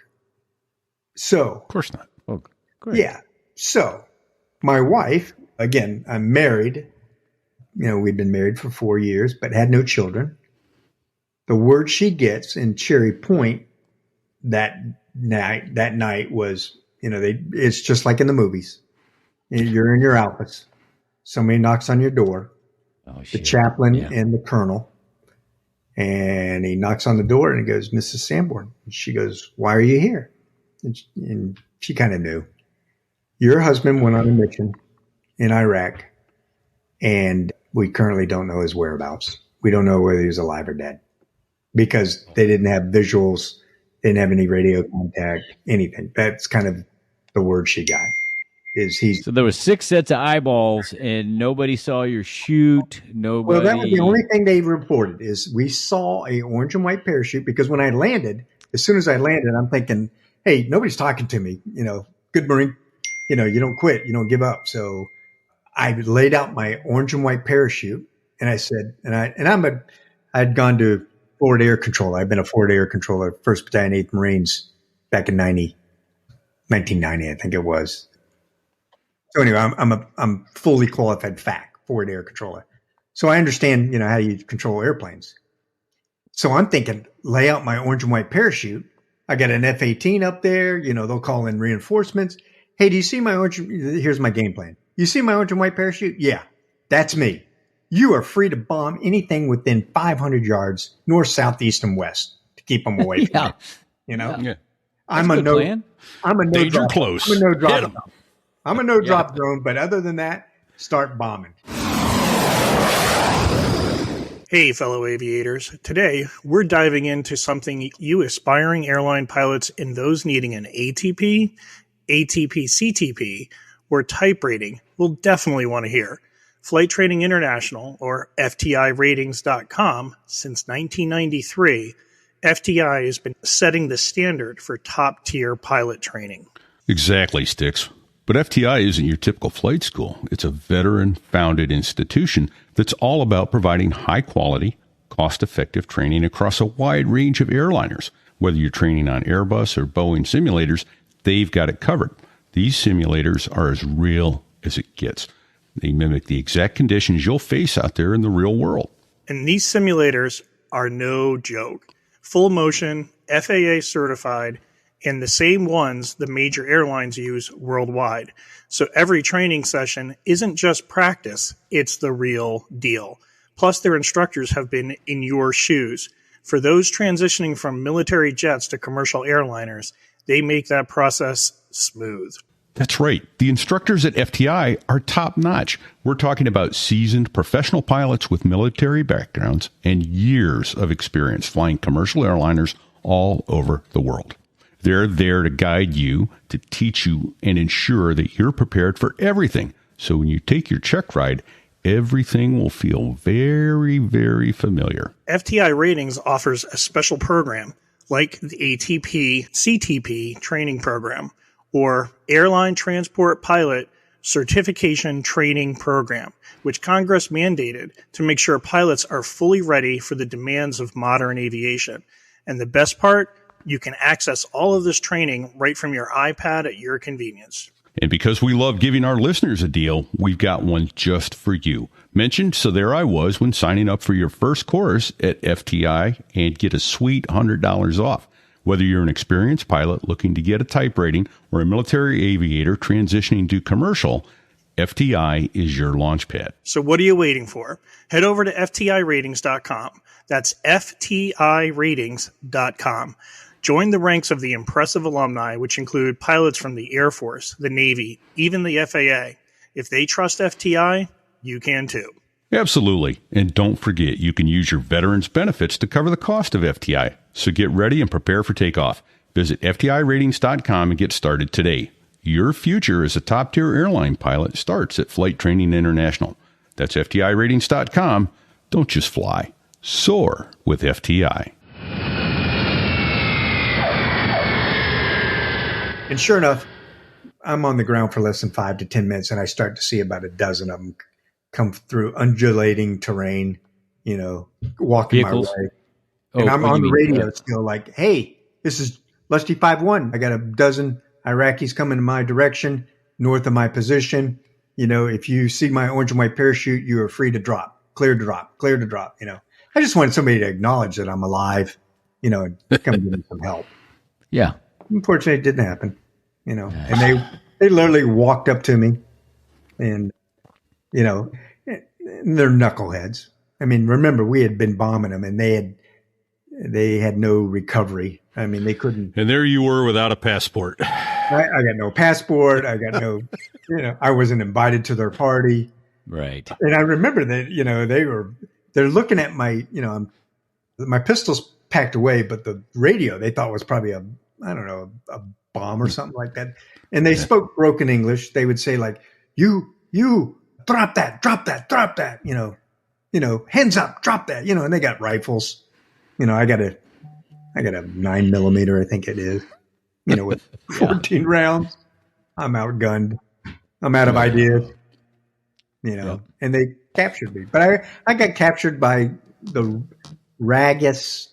So. Of course not. Oh, great. Yeah. So my wife, again, I'm married. We've been married for 4 years, but had no children. The word she gets in Cherry Point that night was, it's just like in the movies. You're in your office. Somebody knocks on your door, the chaplain and the colonel, and he knocks on the door and he goes, Mrs. Sanborn. And she goes, why are you here? And she kind of knew. Your husband went on a mission in Iraq, and we currently don't know his whereabouts. We don't know whether he's alive or dead because they didn't have visuals, they didn't have any radio contact, anything. That's kind of the word she got. So there was 6 sets of eyeballs, and nobody saw your chute. Nobody. Well, that was the only thing they reported is we saw a orange and white parachute because when I landed, as soon as I landed, I'm thinking, hey, nobody's talking to me. Good Marine. You don't quit, you don't give up. So I laid out my orange and white parachute, and I said, I'd gone to forward air control. I've been a forward air controller, 1st Battalion, 8th Marines back in 1990, I think it was. So anyway, I'm fully qualified FAC, forward air controller. So I understand, how you control airplanes. So I'm thinking, lay out my orange and white parachute. I got an F-18 up there. They'll call in reinforcements. Hey, do you see my orange? Here's my game plan. You see my orange and white parachute? Yeah, that's me. You are free to bomb anything within 500 yards, north, south, east, and west to keep them away from me. Yeah. I'm a no Danger drop. close. I'm a no drop. I'm a no drop drone, but other than that, start bombing. Hey, fellow aviators. Today, we're diving into something you aspiring airline pilots and those needing an ATP, ATP-CTP, or type rating will definitely want to hear. Flight Training International, or FTIratings.com, since 1993, FTI has been setting the standard for top-tier pilot training. Exactly, Sticks. But FTI isn't your typical flight school. It's a veteran-founded institution that's all about providing high-quality, cost-effective training across a wide range of airliners. Whether you're training on Airbus or Boeing simulators, they've got it covered. These simulators are as real as it gets. They mimic the exact conditions you'll face out there in the real world. And these simulators are no joke. Full motion, FAA certified, and the same ones the major airlines use worldwide. So every training session isn't just practice, it's the real deal. Plus, their instructors have been in your shoes. For those transitioning from military jets to commercial airliners, they make that process smooth. That's right. The instructors at FTI are top-notch. We're talking about seasoned professional pilots with military backgrounds and years of experience flying commercial airliners all over the world. They're there to guide you, to teach you, and ensure that you're prepared for everything. So when you take your check ride, everything will feel very, very familiar. FTI Ratings offers a special program like the ATP CTP training program or Airline Transport Pilot Certification Training Program, which Congress mandated to make sure pilots are fully ready for the demands of modern aviation. And the best part, you can access all of this training right from your iPad at your convenience. And because we love giving our listeners a deal, we've got one just for you. Mentioned, so there I was when signing up for your first course at FTI and get a sweet $100 off. Whether you're an experienced pilot looking to get a type rating or a military aviator transitioning to commercial, FTI is your launch pad. So what are you waiting for? Head over to FTIratings.com. That's FTIratings.com. Join the ranks of the impressive alumni, which include pilots from the Air Force, the Navy, even the FAA. If they trust FTI, you can too. Absolutely. And don't forget, you can use your veterans benefits to cover the cost of FTI. So get ready and prepare for takeoff. Visit FTIratings.com and get started today. Your future as a top-tier airline pilot starts at Flight Training International. That's FTIratings.com. Don't just fly. Soar with FTI. And sure enough, I'm on the ground for less than 5 to 10 minutes, and I start to see about a dozen of them come through undulating terrain, walking Vehicles. my way. And I'm on the radio still like, hey, this is Lusty 5-1. I got a dozen Iraqis coming in my direction. north of my position. If you see my orange and white parachute, you are free to drop, clear to drop, clear to drop. I just wanted somebody to acknowledge that I'm alive, and come give me some help. Yeah. Unfortunately, it didn't happen, and they literally walked up to me and, they're knuckleheads. I mean, remember, we had been bombing them and they had no recovery. I mean, they couldn't. And there you were without a passport. I got no passport. I got no, I wasn't invited to their party. Right. And I remember that, they're looking at my, my pistol's packed away, but the radio they thought was probably a bomb or something like that. And they spoke broken English. They would say like, you drop that, hands up, drop that, and they got rifles. I got a 9mm, I think it is, with 14 rounds. I'm outgunned. I'm out of ideas, and they captured me. But I got captured by the raggiest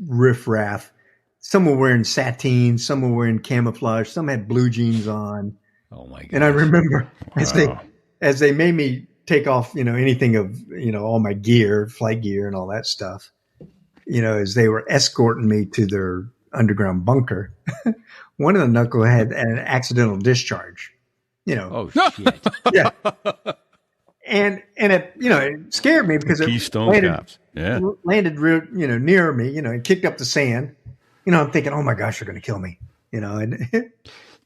riffraff. Some were wearing sateen, some were wearing camouflage, some had blue jeans on. Oh my god! And I remember as they made me take off, anything of, all my gear, flight gear and all that stuff, as they were escorting me to their underground bunker, one of the knuckleheads had an accidental discharge, Oh shit. Yeah. And it, it scared me because Keystone Cops. Yeah. Landed real, near me, and kicked up the sand. I'm thinking, oh my gosh, they're going to kill me, and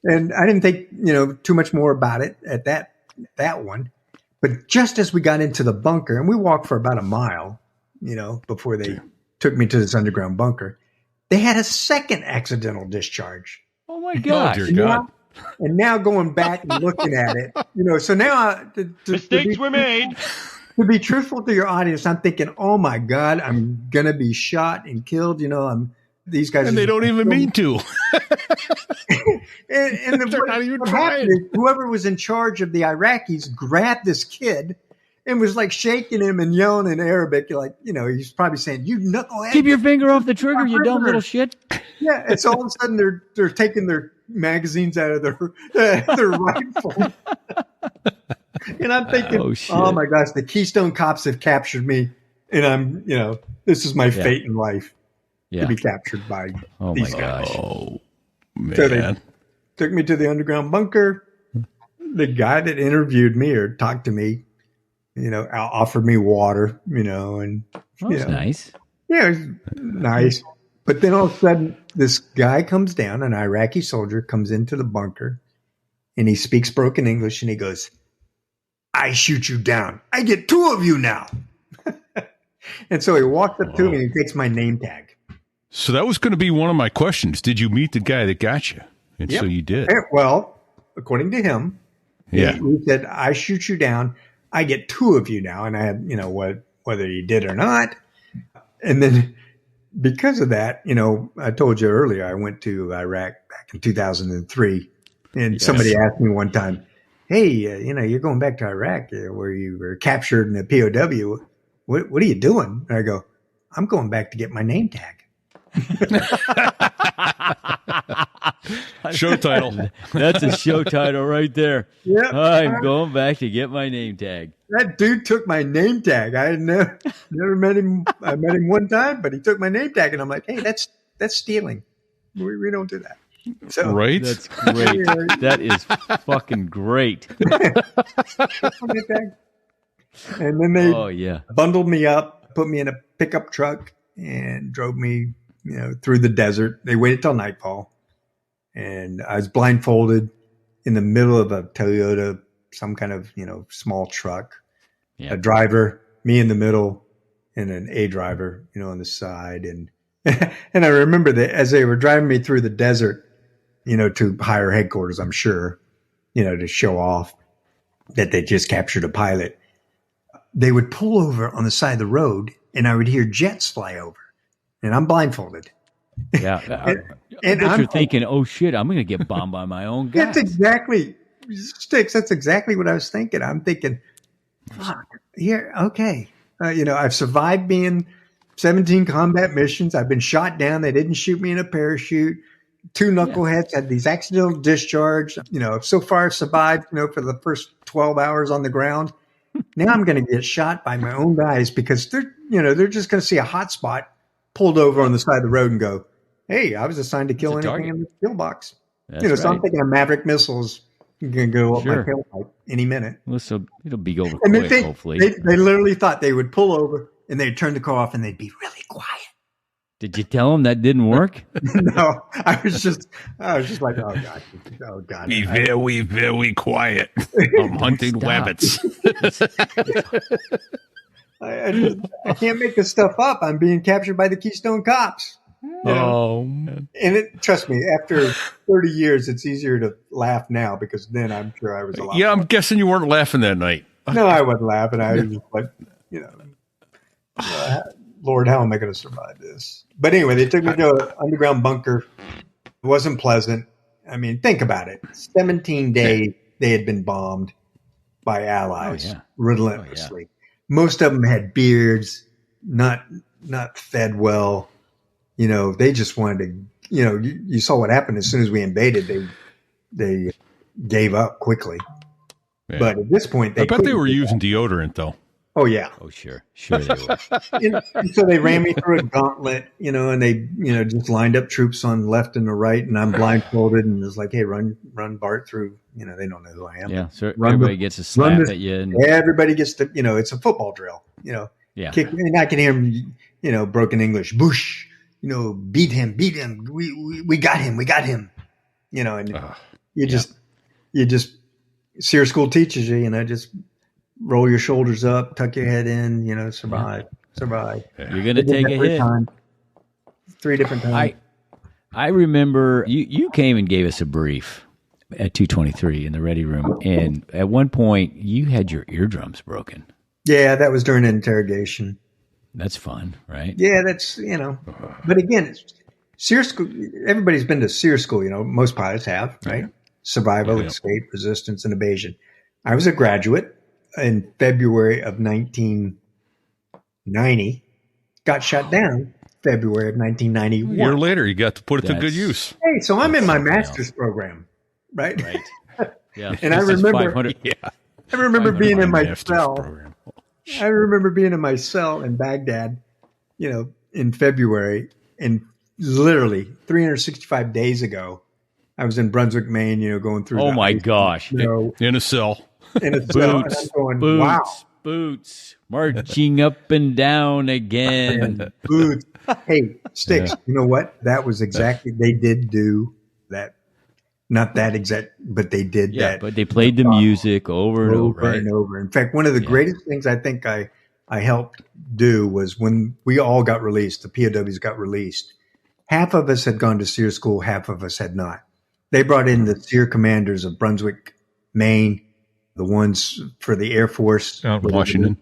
and I didn't think, too much more about it at that one. But just as we got into the bunker, and we walked for about a mile, before they took me to this underground bunker, they had a second accidental discharge. Oh my gosh. Oh, dear God. And now going back and looking at it, so now Mistakes were made. To be truthful to your audience, I'm thinking, oh my God, I'm going to be shot and killed. These guys, and they don't even mean to. and They're not even trying. Whoever was in charge of the Iraqis grabbed this kid and was like shaking him and yelling in Arabic, like, he's probably saying, "You knucklehead, keep your finger off the trigger, you dumb little shit." Yeah, and so all of a sudden they're taking their magazines out of their rifle, and I'm thinking, oh my gosh, the Keystone Cops have captured me, and I'm, this is my fate in life. To be captured by these guys. Oh, man. So they took me to the underground bunker. The guy that interviewed me or talked to me, offered me water, and that's nice. Yeah, it was nice. But then all of a sudden, this guy comes down, an Iraqi soldier comes into the bunker, and he speaks broken English, and he goes, "I shoot you down. I get two of you now." And so he walks up to me and he takes my name tag. So that was going to be one of my questions. Did you meet the guy that got you? And so you did. Well, according to him, he said, "I shoot you down. I get two of you now." And I had, whether he did or not. And then because of that, I told you earlier, I went to Iraq back in 2003. And somebody asked me one time, "Hey, you're going back to Iraq where you were captured in a POW. What are you doing?" And I go, "I'm going back to get my name tag." Show title. That's a show title right there. Yeah, I'm going back to get my name tag. That dude took my name tag. I had never met him. I met him one time, but he took my name tag, and I'm like, "Hey, that's stealing. We don't do that." So, right? That's great. That is fucking great. And then they bundled me up, put me in a pickup truck, and drove me, through the desert. They waited till nightfall, and I was blindfolded in the middle of a Toyota, some kind of, small truck, a driver, me in the middle, and an A driver, on the side. And, and I remember that as they were driving me through the desert, to higher headquarters, I'm sure, to show off that they just captured a pilot, they would pull over on the side of the road and I would hear jets fly over. And I'm blindfolded. Yeah. and you're thinking, oh, shit, I'm going to get bombed by my own guys. That's exactly, Sticks, that's exactly what I was thinking. I'm thinking, fuck, here, okay. I've survived being 17 combat missions. I've been shot down. They didn't shoot me in a parachute. two knuckleheads had these accidental discharge, so far survived, for the first 12 hours on the ground. Now I'm going to get shot by my own guys because they're just going to see a hot spot pulled over on the side of the road and go, hey, I was assigned to kill anything in the kill box. So I'm thinking of Maverick missiles going to go up my tailpipe any minute. Well, so it'll be over and quick, hopefully. They literally thought they would pull over and they'd turn the car off and they'd be really quiet. Did you tell them that didn't work? No, I was just like, oh God. Be very, very quiet. I'm hunting rabbits. I can't make this stuff up. I'm being captured by the Keystone Cops. Oh, man. And trust me, after 30 years, it's easier to laugh now because then I'm sure I was a lot. Yeah, I'm guessing you weren't laughing that night. No, I wasn't laughing. I was just like, Lord, how am I going to survive this? But anyway, they took me to an underground bunker. It wasn't pleasant. I mean, think about it. 17 days they had been bombed by allies relentlessly. Most of them had beards, not fed well. They just wanted to, you saw what happened as soon as we invaded. They gave up quickly. Yeah. But at this point, I bet they were using deodorant, though. Oh, yeah. Oh, sure they were. So they ran me through a gauntlet, and they, just lined up troops on the left and the right, and I'm blindfolded, and it's like, hey, run Bart through. They don't know who I am. Yeah, so everybody gets a slap at you. And everybody gets to, it's a football drill, Yeah. Kick, and I can hear him, broken English, Bush, beat him. We got him, and you just, SEER school teaches you, just roll your shoulders up, tuck your head in, survive. You're going to take a hit. 3 different times. I remember you came and gave us a brief at 223 in the ready room. And at one point you had your eardrums broken. Yeah, that was during an interrogation. That's fun, right? Yeah, that's, but again, it's SEER school. Everybody's been to SEER school, most pilots have, right? Survival, escape, resistance, and evasion. I was a graduate in February of 1990, got shut down February of 1991. A year later, you got to put it to good use. Hey, so I'm in my master's program, right? Yeah. And I remember being in my cell. I remember being in my cell in Baghdad, in February, and literally 365 days ago, I was in Brunswick, Maine, going through. Oh my gosh. In a cell. In a cell. And I'm going, wow. Boots, marching up and down again. Boots. Hey, Sticks, you know what? That was exactly, they did do that. Not that exact, but they did that. But they played the music over and over. And over. In fact, one of the greatest things I think I helped do was when we all got released, the POWs got released, half of us had gone to SEER school, half of us had not. They brought in the SEER commanders of Brunswick, Maine, the ones for the Air Force. Out in Washington.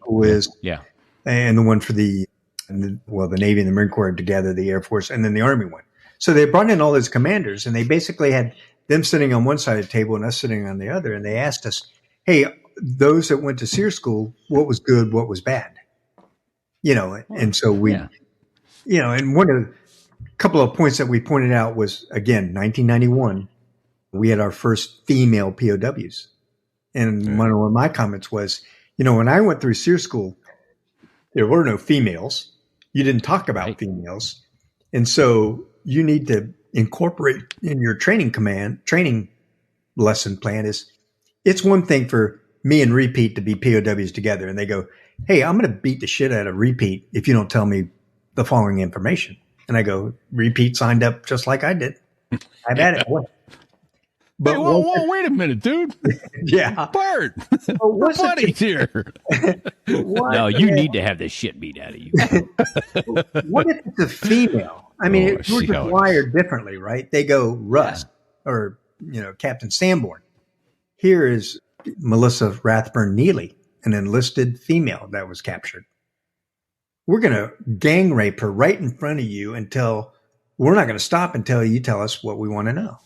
And the one for the Navy and the Marine Corps together, the Air Force, and then the Army one. So they brought in all those commanders, and they basically had them sitting on one side of the table and us sitting on the other. And they asked us, hey, those that went to SEER school, what was good, what was bad? And so we, and one of the couple of points that we pointed out was, again, 1991, we had our first female POWs. And one of my comments was, when I went through SEER school, there were no females. You didn't talk about females. And so you need to incorporate in your training lesson plan it's one thing for me and Repeat to be POWs together. And they go, hey, I'm going to beat the shit out of Repeat if you don't tell me the following information. And I go, Repeat signed up just like I did. I've had it. But whoa, wait a minute, dude. Yeah. Bart, we're buddies here. No, you need to have the shit beat out of you. What if it's a female? I mean, you're just wired differently, right? They go Russ or, Captain Sanborn. Here is Melissa Rathburn Neely, an enlisted female that was captured. We're going to gang rape her right in front of you we're not going to stop until you tell us what we want to know.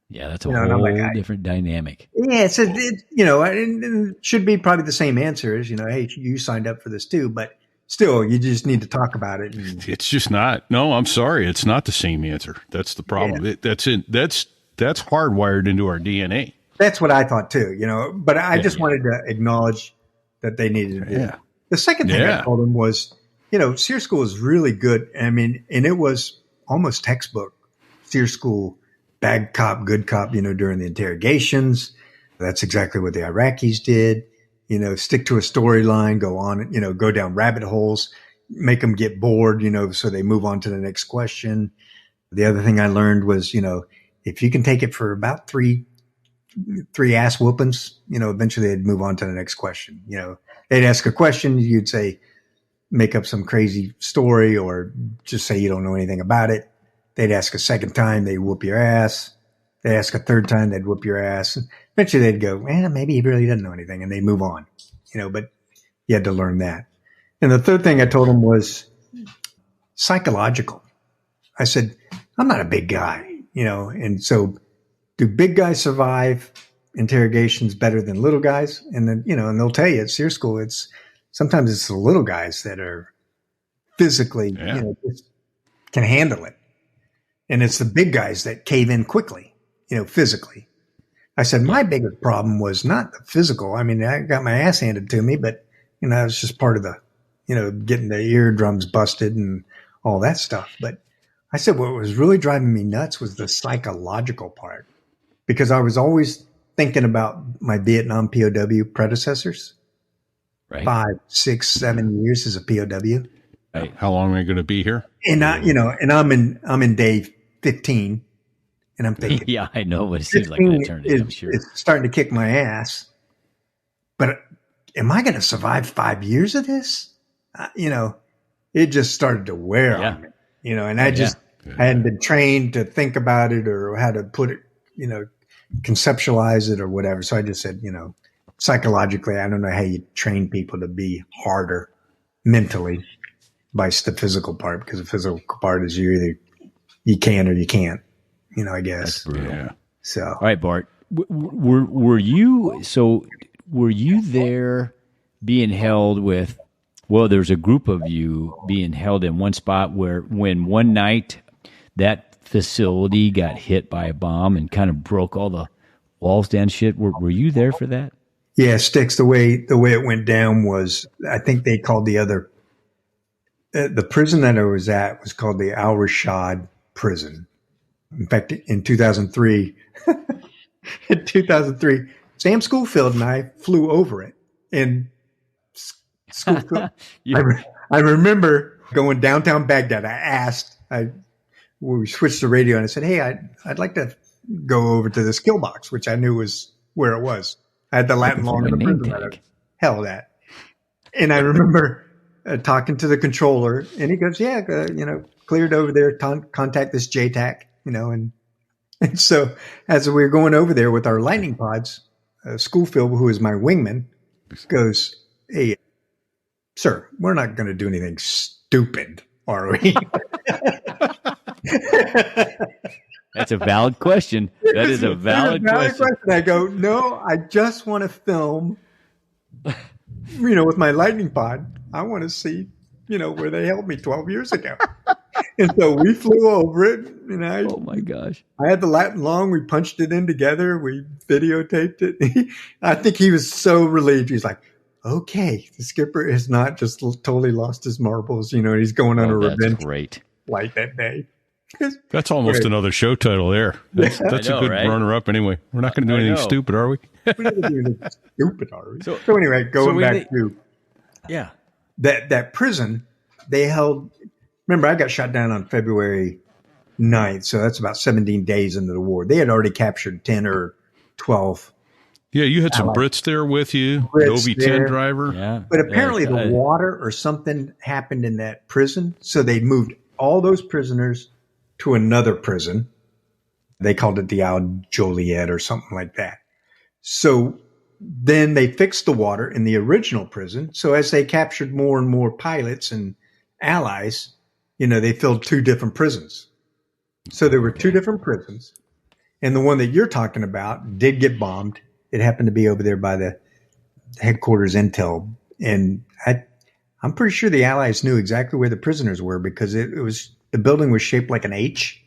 Yeah, that's a whole different dynamic. Yeah, it should be probably the same answer as, hey, you signed up for this too. But still, you just need to talk about it. And, It's just not. No, I'm sorry. It's not the same answer. That's the problem. Yeah. That's hardwired into our DNA. that's what I thought too, but I just wanted to acknowledge that they needed to do it. The second thing I told them was, SEER school is really good. I mean, and it was almost textbook SEER school, bad cop, good cop, during the interrogations. That's exactly what the Iraqis did. Stick to a storyline, go on, go down rabbit holes, make them get bored, so they move on to the next question. The other thing I learned was, if you can take it for about three ass whoopings, eventually they'd move on to the next question. They'd ask a question, you'd say, make up some crazy story or just say you don't know anything about it. They'd ask a second time, they'd whoop your ass. They ask a third time, they'd whoop your ass. Eventually they'd go, maybe he really doesn't know anything, and they move on, but you had to learn that. And the third thing I told him was psychological. I said, I'm not a big guy, and so do big guys survive interrogations better than little guys? And then, and they'll tell you at SEER school, sometimes it's the little guys that are physically, just can handle it. And it's the big guys that cave in quickly, physically. I said, my biggest problem was not the physical. I mean, I got my ass handed to me, but, it was just part of the, getting the eardrums busted and all that stuff. But I said, what was really driving me nuts was the psychological part, because I was always thinking about my Vietnam POW predecessors. Right. 5, 6, 7 years as a POW. Right. How long am I going to be here? And and I'm in day 15, and I'm thinking, yeah, I know, but it seems like an eternity. I'm sure it's starting to kick my ass. But am I going to survive 5 years of this? It just started to wear on me. And I hadn't been trained to think about it or how to put it, conceptualize it or whatever. So I just said, psychologically, I don't know how you train people to be harder mentally by the physical part, because the physical part is you can or you can't, I guess. That's brutal. Yeah. So, all right, Bart, were you there being held with, there's a group of you being held in one spot when one night that facility got hit by a bomb and kind of broke all the walls down shit. Were you there for that? Yeah, Sticks, the way it went down was, I think they called the prison that I was at was called the Al Rashad prison. In fact, in 2003, Sam Schofield and I flew over it. And Schofield, I remember going downtown Baghdad. We switched the radio and I said, hey, I'd like to go over to the skill box, which I knew was where it was. I had the Latin long in the prison that I held at. And I remember talking to the controller, and he goes, yeah, cleared over there, contact this JTAC, and so as we were going over there with our lightning pods, Schofield, who is my wingman, goes, hey, sir, we're not going to do anything stupid, are we? That's a valid question. That is a valid question. I go, no, I just want to film, with my lightning pod. I want to see, where they held me 12 years ago. And so we flew over it. And oh my gosh. I had the Latin long. We punched it in together. We videotaped it. I think he was so relieved. He's like, okay, the skipper has not just totally lost his marbles. He's going on a revenge flight that day. That's almost another show title there. That's a good runner-up anyway. We're not going to do anything stupid, are we? We're not going to do anything stupid, are we? So anyway, going back to that prison, they held. Remember, I got shot down on February 9th, so that's about 17 days into the war. They had already captured 10 or 12. Yeah, you had some Brits there with you, the OV-10 driver. Yeah. But apparently the water or something happened in that prison, so they moved all those prisoners to another prison. They called it the Al Joliet or something like that. So then they fixed the water in the original prison. So as they captured more and more pilots and allies, they filled 2 different prisons. So there were 2 different prisons. And the one that you're talking about did get bombed. It. It happened to be over there by the headquarters intel. And I'm pretty sure the Allies knew exactly where the prisoners were because the building was shaped like an H.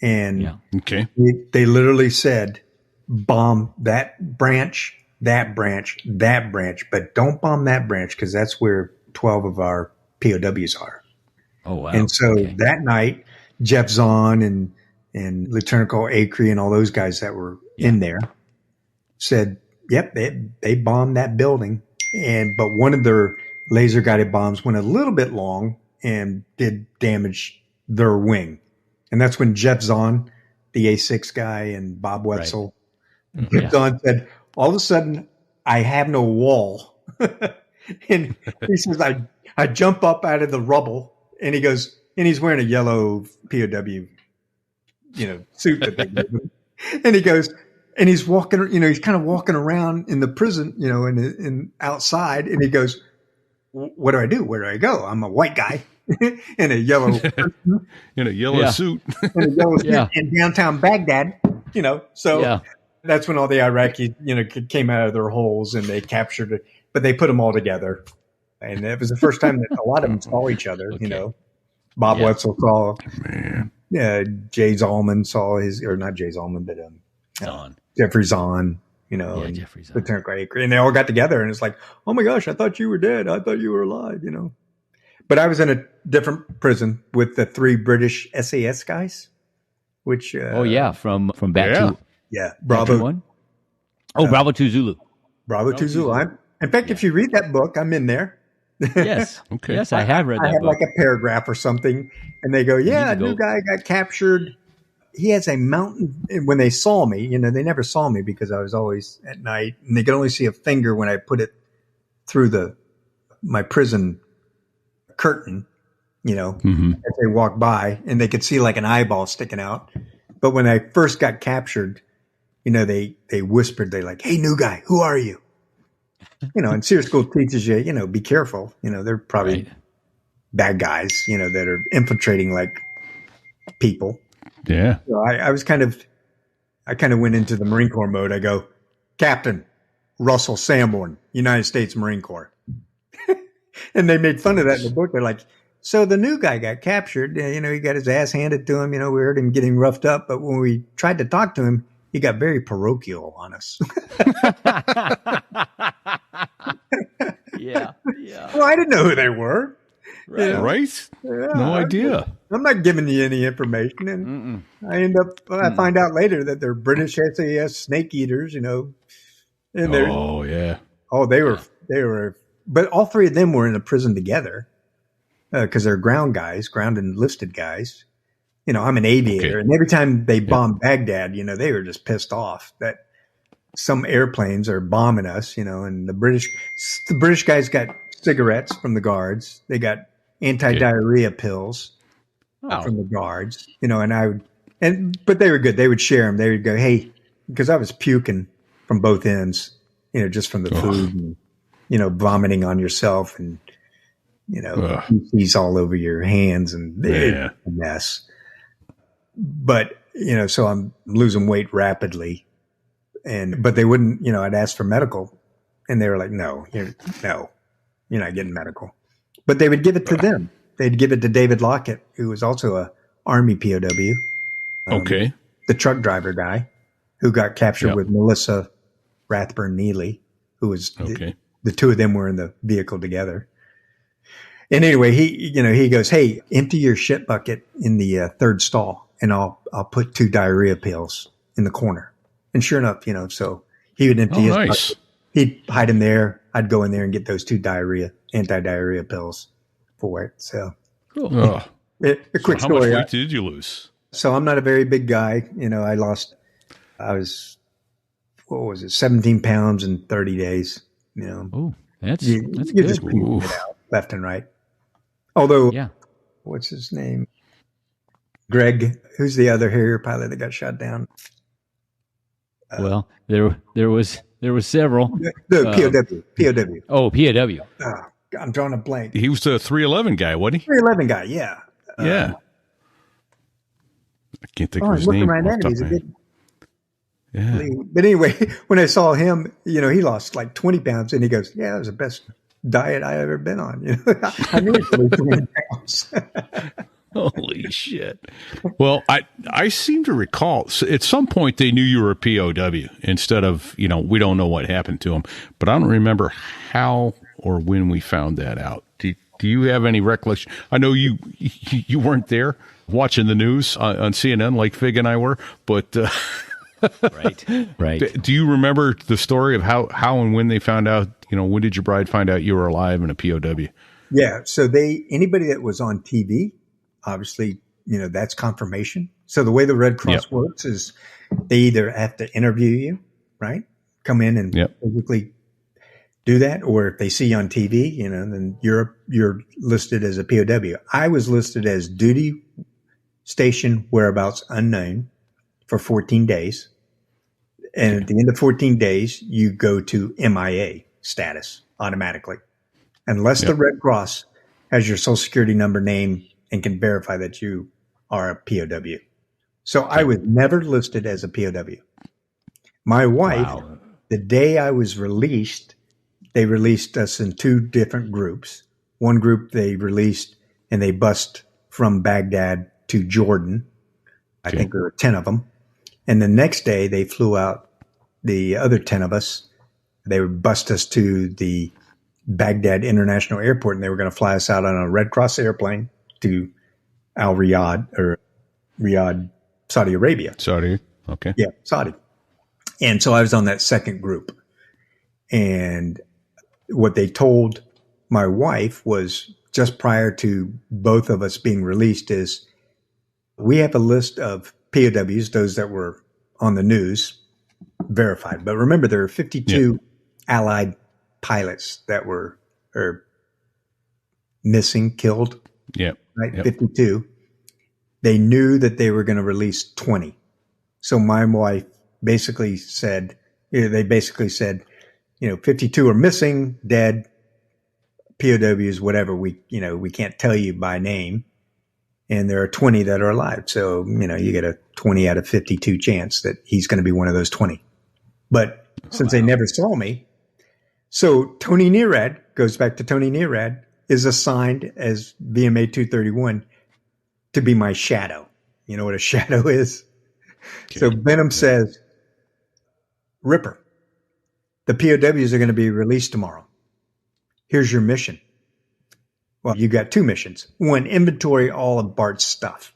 And okay, they literally said, bomb that branch, that branch, that branch, but don't bomb that branch because that's where 12 of our POWs are. Oh, wow. And so that night, Jeff Zahn and Lieutenant Colonel Acree and all those guys that were in there said, yep, they bombed that building. But one of their laser guided bombs went a little bit long and did damage their wing. And that's when Jeff Zahn, the A6 guy, and Bob Wetzel, Jeff Zahn said, all of a sudden, I have no wall. And he says, I jump up out of the rubble, and he goes, and he's wearing a yellow POW, suit that they gave him. And he goes, and he's walking, he's kind of walking around in the prison, in outside, and he goes, what do I do? Where do I go? I'm a white guy in a yellow suit. In a yellow suit in downtown Baghdad, So that's when all the Iraqis, came out of their holes and they captured it, but they put them all together. And it was the first time that a lot of them saw each other, Bob Wetzel saw, Jay Zalman saw not Jay Zalman, but Zahn. Jeffrey Zahn, Jeffrey Zahn. Lieutenant Colonel Acree, and they all got together, and it's like, oh my gosh, I thought you were dead. I thought you were alive, But I was in a different prison with the 3 British SAS guys, which from back to Bravo 1. Oh, Bravo 2 Zulu. Bravo 2 Zulu. In fact, if you read that book, I'm in there. Yes. Okay. Yes, I have read that. I have book. like a paragraph or something, and they go, a new guy got captured. He has a mountain. When they saw me, they never saw me because I was always at night, and they could only see a finger when I put it through my prison curtain, as they walked by, and they could see like an eyeball sticking out. But when I first got captured, they whispered, they like, hey, new guy, who are you? And SEER school teaches you, be careful. They're probably bad guys, that are infiltrating like people. Yeah. So I kind of went into the Marine Corps mode. I go, Captain Russell Sanborn, United States Marine Corps. And they made fun of that in the book. They're like, so the new guy got captured. He got his ass handed to him. We heard him getting roughed up. But when we tried to talk to him, he got very parochial on us. Yeah. Well, I didn't know who they were. Right? No idea. I'm not giving you any information. And I find out later that they're British SAS snake eaters, And they were, but all 3 of them were in a prison together because they're ground enlisted guys. I'm an aviator, and every time they bombed Baghdad, they were just pissed off that some airplanes are bombing us, and the British guys got cigarettes from the guards. They got anti-diarrhea pills from the guards, but they were good. They would share them. They would go, hey, because I was puking from both ends, just from the food and, vomiting on yourself and, feces all over your hands and a mess. But, so I'm losing weight rapidly but they wouldn't, I'd ask for medical and they were like, no, you're not getting medical, but they would give it to them. They'd give it to David Lockett, who was also a Army POW. The truck driver guy who got captured with Melissa Rathburn Neely, who was the 2 of them were in the vehicle together. And anyway, he goes, hey, empty your shit bucket in the 3rd stall and I'll put 2 diarrhea pills in the corner. And sure enough, so he would empty his bucket. He'd hide them there. I'd go in there and get those 2 anti-diarrhea pills for it. So cool. A quick how story. How much weight did you lose? So I'm not a very big guy. I was 17 pounds in 30 days. Oh, that's you good. Just it out left and right. Although, what's his name? Greg, who's the other Harrier pilot that got shot down? Well, there was several. The POW. Oh, POW. Oh, I'm drawing a blank. He was the 311 guy, wasn't he? 311 guy, yeah. I can't think of his name. He's a good. Yeah. But anyway, when I saw him, he lost like 20 pounds, and he goes, "Yeah, that was the diet I ever been on. You know, I knew it was 20 pounds. Holy shit. Well, I seem to recall at some point they knew you were a POW instead of, we don't know what happened to them, but I don't remember how or when we found that out. Do you have any recollection? I know you weren't there watching the news on CNN like Fig and I were, but right. Do you remember the story of how and when they found out, when did your bride find out you were alive and a POW? Yeah. So anybody that was on TV, obviously, that's confirmation. So the way the Red Cross works is they either have to interview you, right? Come in and physically do that. Or if they see you on TV, then you're listed as a POW. I was listed as duty station whereabouts unknown for 14 days. And at the end of 14 days, you go to MIA status automatically, unless the Red Cross has your social security number, name, and can verify that you are a POW. So I was never listed as a POW. My wife, the day I was released, they released us in two different groups. One group they released and they bussed from Baghdad to Jordan. I think there were 10 of them. And the next day they flew out the other 10 of us. They would bust us to the Baghdad International Airport and they were going to fly us out on a Red Cross airplane to Al Riyadh or Riyadh, Saudi Arabia. Saudi. Okay. Yeah, Saudi. And so I was on that second group. And what they told my wife was just prior to both of us being released is we have a list of POWs, those that were on the news, verified. But remember, there are 52 Allied pilots that were missing, killed. Yeah. Right, 52. They knew that they were going to release 20. So my wife basically said, 52 are missing, dead, POWs, whatever. We can't tell you by name. And there are 20 that are alive. So, you get a 20 out of 52 chance that he's going to be one of those 20. But since they never saw me, so Tony Nearad, goes back to Tony Nearad, is assigned as VMA 231 to be my shadow. You know what a shadow is? Okay. So Venom says, Ripper, the POWs are going to be released tomorrow. Here's your mission. Well, you got two missions. One, inventory all of Bart's stuff.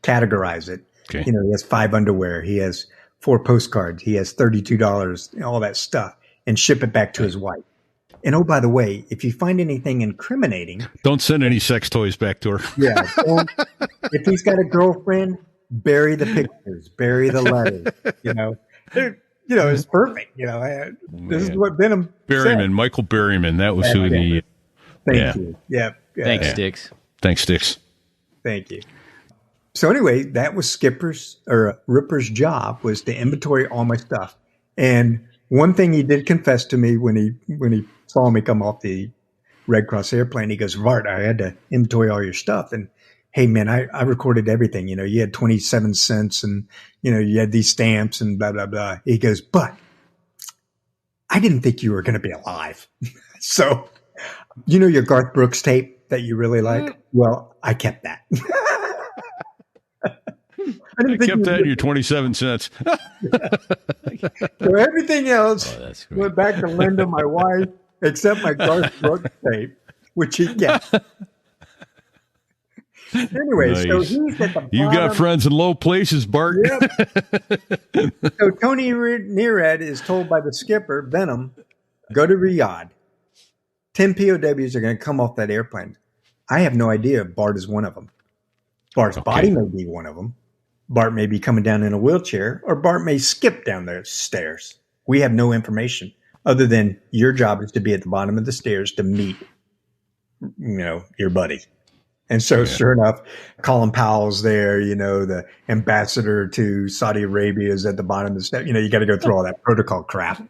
Categorize it. Okay. He has 5 underwear. He has 4 postcards. He has $32, all that stuff, and ship it back to his wife. And oh, by the way, if you find anything incriminating, don't send any sex toys back to her. Yeah. If he's got a girlfriend, bury the pictures, bury the letters. It's perfect. This is what Venom Berryman, said. Michael Berryman. That was who the. Thank you. Yeah. Thanks, Sticks. Thanks, Sticks. Thank you. So anyway, that was Ripper's job, was to inventory all my stuff. And one thing he did confess to me when he saw me come off the Red Cross airplane, he goes, Bart, I had to inventory all your stuff. And hey, man, I recorded everything. You had 27 cents and, you had these stamps and blah, blah, blah. He goes, but I didn't think you were going to be alive. So, your Garth Brooks tape that you really like? Well, I kept that. I kept that in your 27 cents. So everything else went back to Linda, my wife, except my Garth Brooks tape, which he kept. Anyway, nice. So he's at the bottom. You got friends in low places, Bart. Yep. So Tony Nearad is told by the skipper, Venom, go to Riyadh. 10 POWs are going to come off that airplane. I have no idea if Bart is one of them. Bart's body may be one of them. Bart may be coming down in a wheelchair, or Bart may skip down the stairs. We have no information other than your job is to be at the bottom of the stairs to meet, your buddy. And so sure enough, Colin Powell's there, the ambassador to Saudi Arabia is at the bottom of the step. You got to go through all that protocol crap,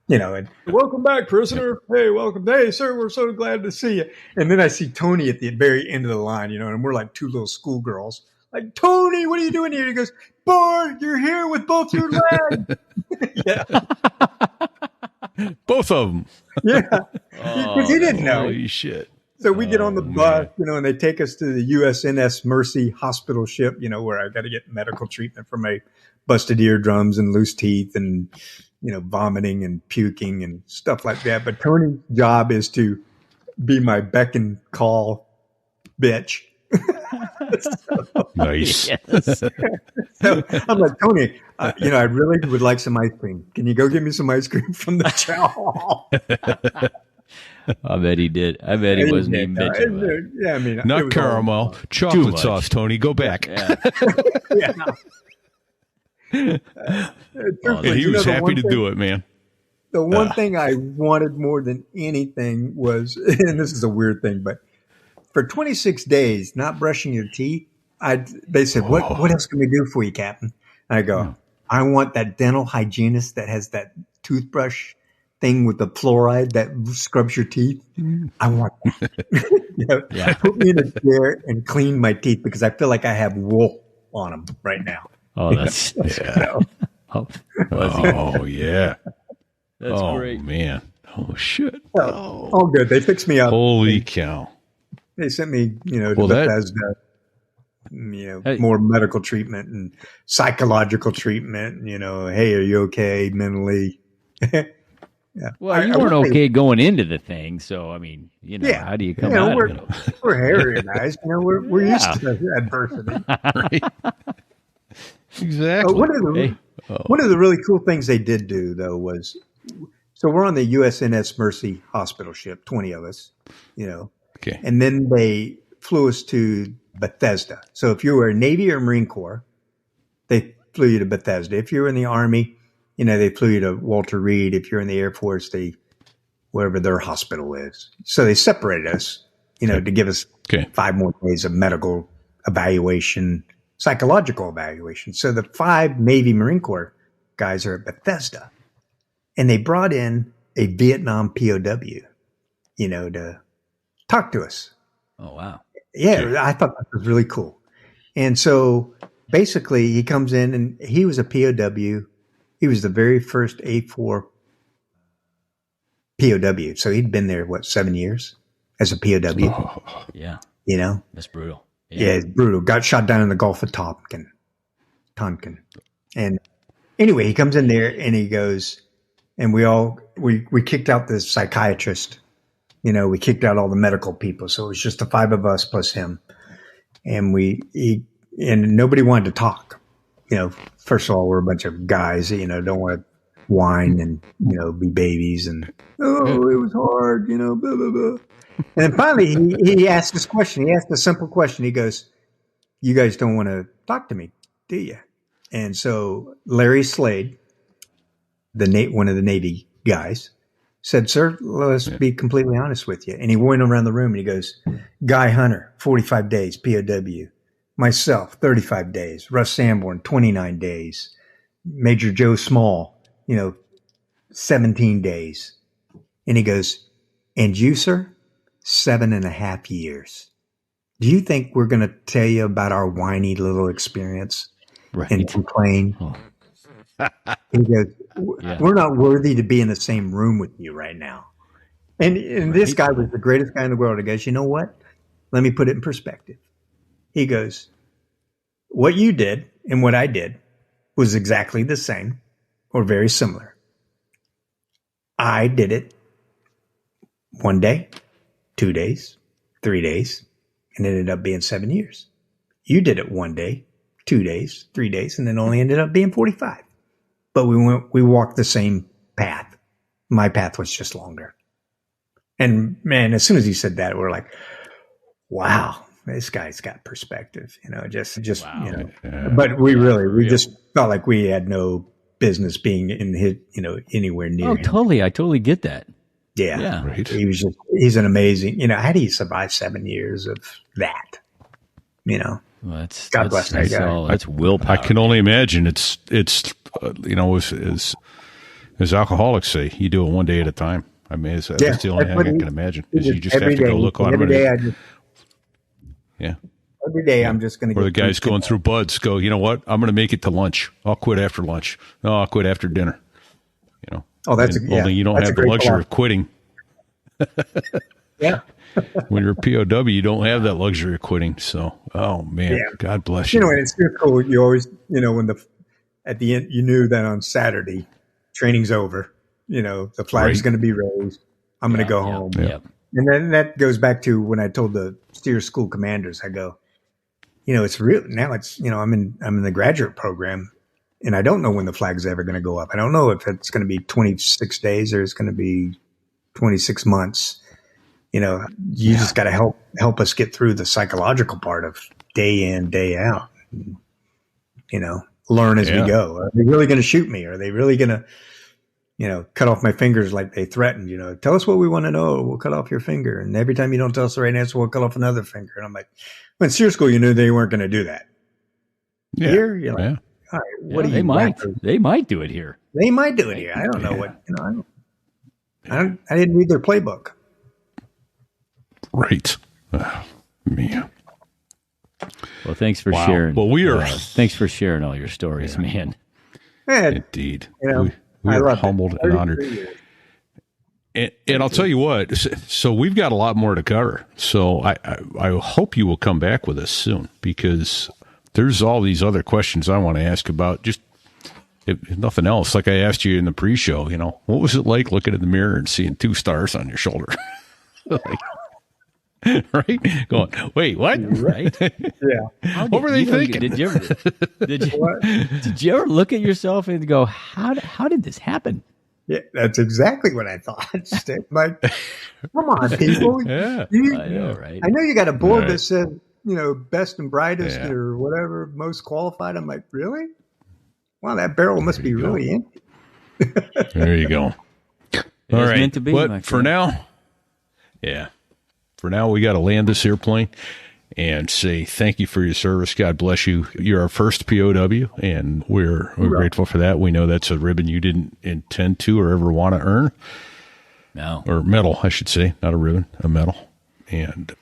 and welcome back, prisoner. Hey, welcome. Hey, sir, we're so glad to see you. And then I see Tony at the very end of the line, and we're like two little schoolgirls. Like, Tony, what are you doing here? He goes, Bart, you're here with both your legs. Yeah. Both of them. Yeah, because he didn't know. Holy shit. So we get on the bus, and they take us to the USNS Mercy hospital ship, where I got to get medical treatment for my busted eardrums and loose teeth and, vomiting and puking and stuff like that. But Tony's job is to be my beck and call bitch. Nice. Yes. So I'm like, Tony, I really would like some ice cream. Can you go get me some ice cream from the chow hall? I bet he did. I bet he wasn't even bitching about it. Yeah, I mean, not caramel, chocolate sauce, Tony. Go back. Yeah. Yeah. And he was happy to do it, man. The one thing I wanted more than anything was, and this is a weird thing, but for 26 days, not brushing your teeth, they said, what else can we do for you, Captain? And I go, I want that dental hygienist that has that toothbrush thing with the fluoride that scrubs your teeth. I want that. Put me in a chair and clean my teeth because I feel like I have wool on them right now. Oh, that's yeah. Yeah. That's great. Man. Oh, shit. All good. They fixed me up. Holy cow. They sent me, to Bethesda, more medical treatment and psychological treatment. Hey, are you okay mentally? Yeah. Well, you weren't okay going into the thing, so I mean, how do you come out? We're hairy guys. We're used to adversity. Right. Exactly. One of the really cool things they did do though was, so we're on the USNS Mercy hospital ship, 20 of us, Okay. and then they flew us to Bethesda. So if you were Navy or Marine Corps, they flew you to Bethesda. If you were in the Army, they flew you to Walter Reed. If you're in the Air Force, wherever their hospital is. So they separated us, to give us 5 more days of medical evaluation, psychological evaluation. So the 5 Navy Marine Corps guys are at Bethesda. And they brought in a Vietnam POW, to talk to us. Oh, wow. Yeah, I thought that was really cool. And so basically he comes in and he was a POW. He was the very first A4 POW. So he'd been there, 7 years as a POW? Oh, yeah. That's brutal. Yeah, it's brutal. Got shot down in the Gulf of Tonkin. And anyway, he comes in there and he goes, and we kicked out the psychiatrist. We kicked out all the medical people. So it was just the 5 of us plus him. And and nobody wanted to talk. First of all, we're a bunch of guys that, don't want to whine and, be babies and, it was hard, blah, blah, blah. And then finally he asked this question. He asked a simple question. He goes, you guys don't want to talk to me, do you? And so Larry Slade, one of the Navy guys, said, sir, let's be completely honest with you. And he went around the room and he goes, Guy Hunter, 45 days, POW. Myself, 35 days. Russ Sanborn, 29 days. Major Joe Small, 17 days. And he goes, and you, sir, 7.5 years. Do you think we're going to tell you about our whiny little experience and complain? Oh. He goes, we're not worthy to be in the same room with you right now. And this guy was the greatest guy in the world. He goes, you know what? Let me put it in perspective. He goes, what you did and what I did was exactly the same or very similar. I did it 1 day, 2 days, 3 days, and it ended up being 7 years. You did it 1 day, 2 days, 3 days, and then only ended up being 45. But we walked the same path. My path was just longer. And man, as soon as he said that, we're like, wow. This guy's got perspective, just wow. But we just felt like we had no business being in his, anywhere near him. Totally. I totally get that. Yeah. Right. He's an amazing, how do you survive 7 years of that? Well, God bless that guy. That's willpower. I can only imagine it's as alcoholics say, you do it 1 day at a time. I mean, that's the only thing I can imagine is you just have to go look on it. Every day I'm just going to. Or the guys going through buds go, you know what? I'm going to make it to lunch. I'll quit after lunch. No, I'll quit after dinner. Oh, that's only you don't have the luxury of quitting. Yeah. When you're a POW, you don't have that luxury of quitting. So, oh man, God bless you. And it's cool. You always, when at the end, you knew that on Saturday, training's over. The flag's going to be raised. I'm going to go home. Yeah. And then that goes back to when I told the steer school commanders, I go, it's real now. It's I'm in the graduate program, and I don't know when the flag's ever going to go up. I don't know if it's going to be 26 days or it's going to be 26 months. You just got to help us get through the psychological part of day in, day out. Learn as we go. Are they really going to shoot me? Are they really going to, cut off my fingers like they threatened? Tell us what we want to know. We'll cut off your finger. And every time you don't tell us the right answer, we'll cut off another finger. And I'm like, when steer school, you knew they weren't going to do that. Yeah. Here, you're like, all right, what do you? They might do it here. They might do it here. I don't know what. I didn't read their playbook. Right. Oh, man. Well, thanks for sharing. Well, thanks for sharing all your stories, man. Indeed. We are humbled and honored. And I'll tell you what, so we've got a lot more to cover. So I hope you will come back with us soon, because there's all these other questions I want to ask about, just if nothing else. Like I asked you in the pre-show, what was it like looking in the mirror and seeing 2 stars on your shoulder? Right? Going, wait, what? Right? Yeah. What were they thinking? Did you ever look at yourself and go, how did this happen? Yeah, that's exactly what I thought. Like, come on, people. I know, right? I know you got a board that said, best and brightest or whatever, most qualified. I'm like, really? Wow, that barrel must be really empty. There you go. All right. Meant to be, but for now, we got to land this airplane and say thank you for your service. God bless you. You're our first POW, and we're grateful for that. We know that's a ribbon you didn't intend to or ever want to earn. No. Or medal, I should say, not a ribbon, a medal. And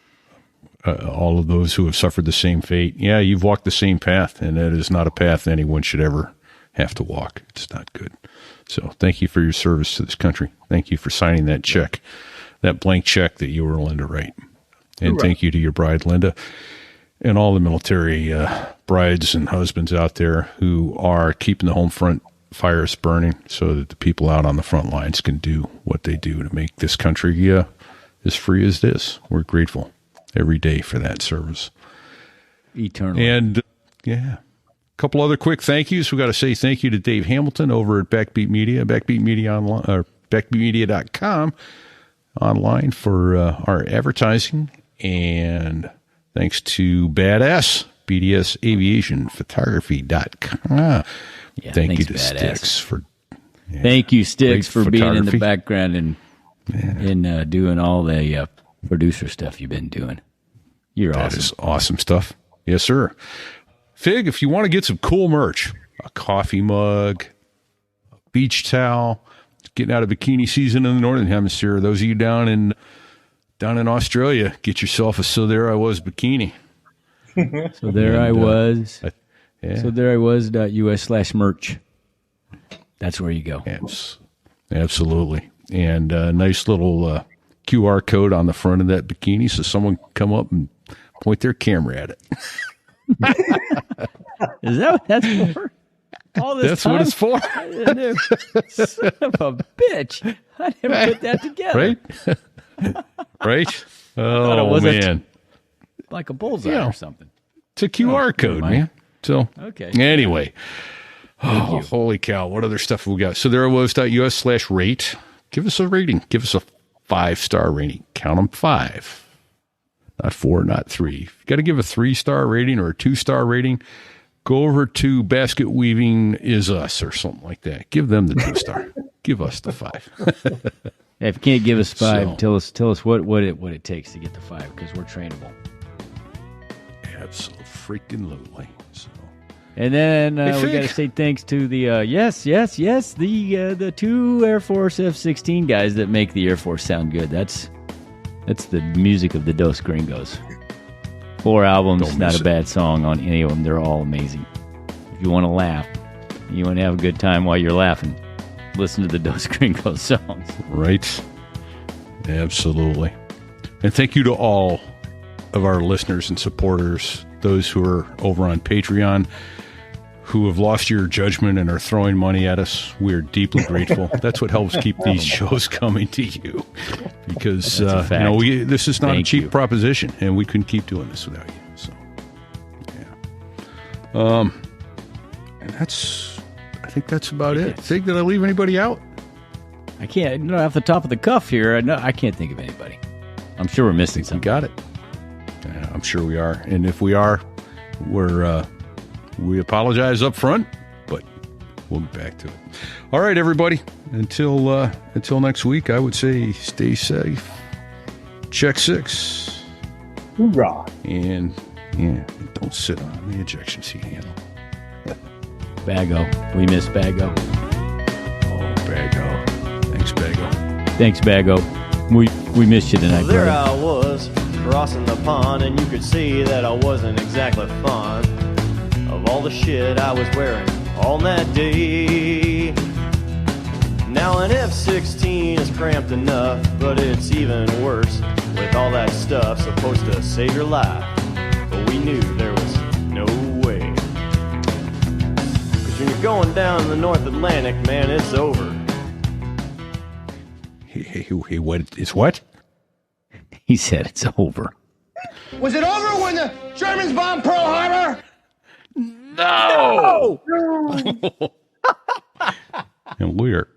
all of those who have suffered the same fate, you've walked the same path, and that is not a path anyone should ever have to walk. It's not good. So thank you for your service to this country. Thank you for signing that check. That blank check that you were Linda Wright. And thank you to your bride, Linda, and all the military brides and husbands out there who are keeping the home front fires burning so that the people out on the front lines can do what they do to make this country as free as it is. We're grateful every day for that service. Eternally. And, a couple other quick thank yous. We got to say thank you to Dave Hamilton over at Backbeat Media, backbeatmedia.com. online for our advertising, and thanks to Badass, BDS Aviation Photography.com. Thank you to Badass. Sticks for thank you, Sticks, for being in the background and doing all the producer stuff you've been doing. You're awesome. That is awesome stuff. Yes, sir. Fig, if you want to get some cool merch, a coffee mug, a beach towel, getting out of bikini season in the Northern Hemisphere. Those of you down in Australia, get yourself a So There I Was bikini. So there I was. So there I was.us/merch. That's where you go. Absolutely. And a nice little QR code on the front of that bikini so someone can come up and point their camera at it. Is that what that's for? All this That's time? what it's for. Son of a bitch. I never put that together. Right? Oh, it was man. Like a bullseye or something. It's a QR code, man. So, anyway. Holy cow. What other stuff have we got? So there was .us/rate. Give us a rating. Give us a 5-star rating. Count them 5. Not 4, not 3. If you got to give a 3-star rating or a 2-star rating, go over to Basket Weaving Is Us or something like that. Give them the 2-star. Give us the 5. If you can't give us 5, tell us what it takes to get to 5, because we're trainable. Absolutely. So. And then we got to say thanks to the the 2 Air Force F-16 guys that make the Air Force sound good. That's the music of the Dos Gringos. 4 albums, not a bad song on any of them. They're all amazing. If you want to laugh, you want to have a good time while you're laughing, listen to the Dos Gringos songs. Right. Absolutely. And thank you to all of our listeners and supporters, those who are over on Patreon, who have lost your judgment and are throwing money at us. We're deeply grateful. That's what helps keep these shows coming to you. Because this is not a cheap proposition, and we couldn't keep doing this without you. So, yeah. And I think that's about it. Did I leave anybody out? I can't. No, off the top of the cuff here, I can't think of anybody. I'm sure we're missing something. We got it. I'm sure we are. And if we are, we apologize up front, but we'll get back to it. All right, everybody. Until next week, I would say stay safe. Check 6. Hoorah. And don't sit on the ejection seat handle. Bago. We miss Bago. Oh, Bago. Thanks, Bago. Thanks, Bago. We missed you tonight, There brother. I was, crossing the pond, and you could see that I wasn't exactly fond of all the shit I was wearing on that day. Now an F-16 is cramped enough, but it's even worse with all that stuff supposed to save your life. But we knew there was no way. 'Cause when you're going down the North Atlantic, man, it's over. Hey, what? It's what? He said it's over. Was it over when the Germans bombed Pearl Harbor? No! And we're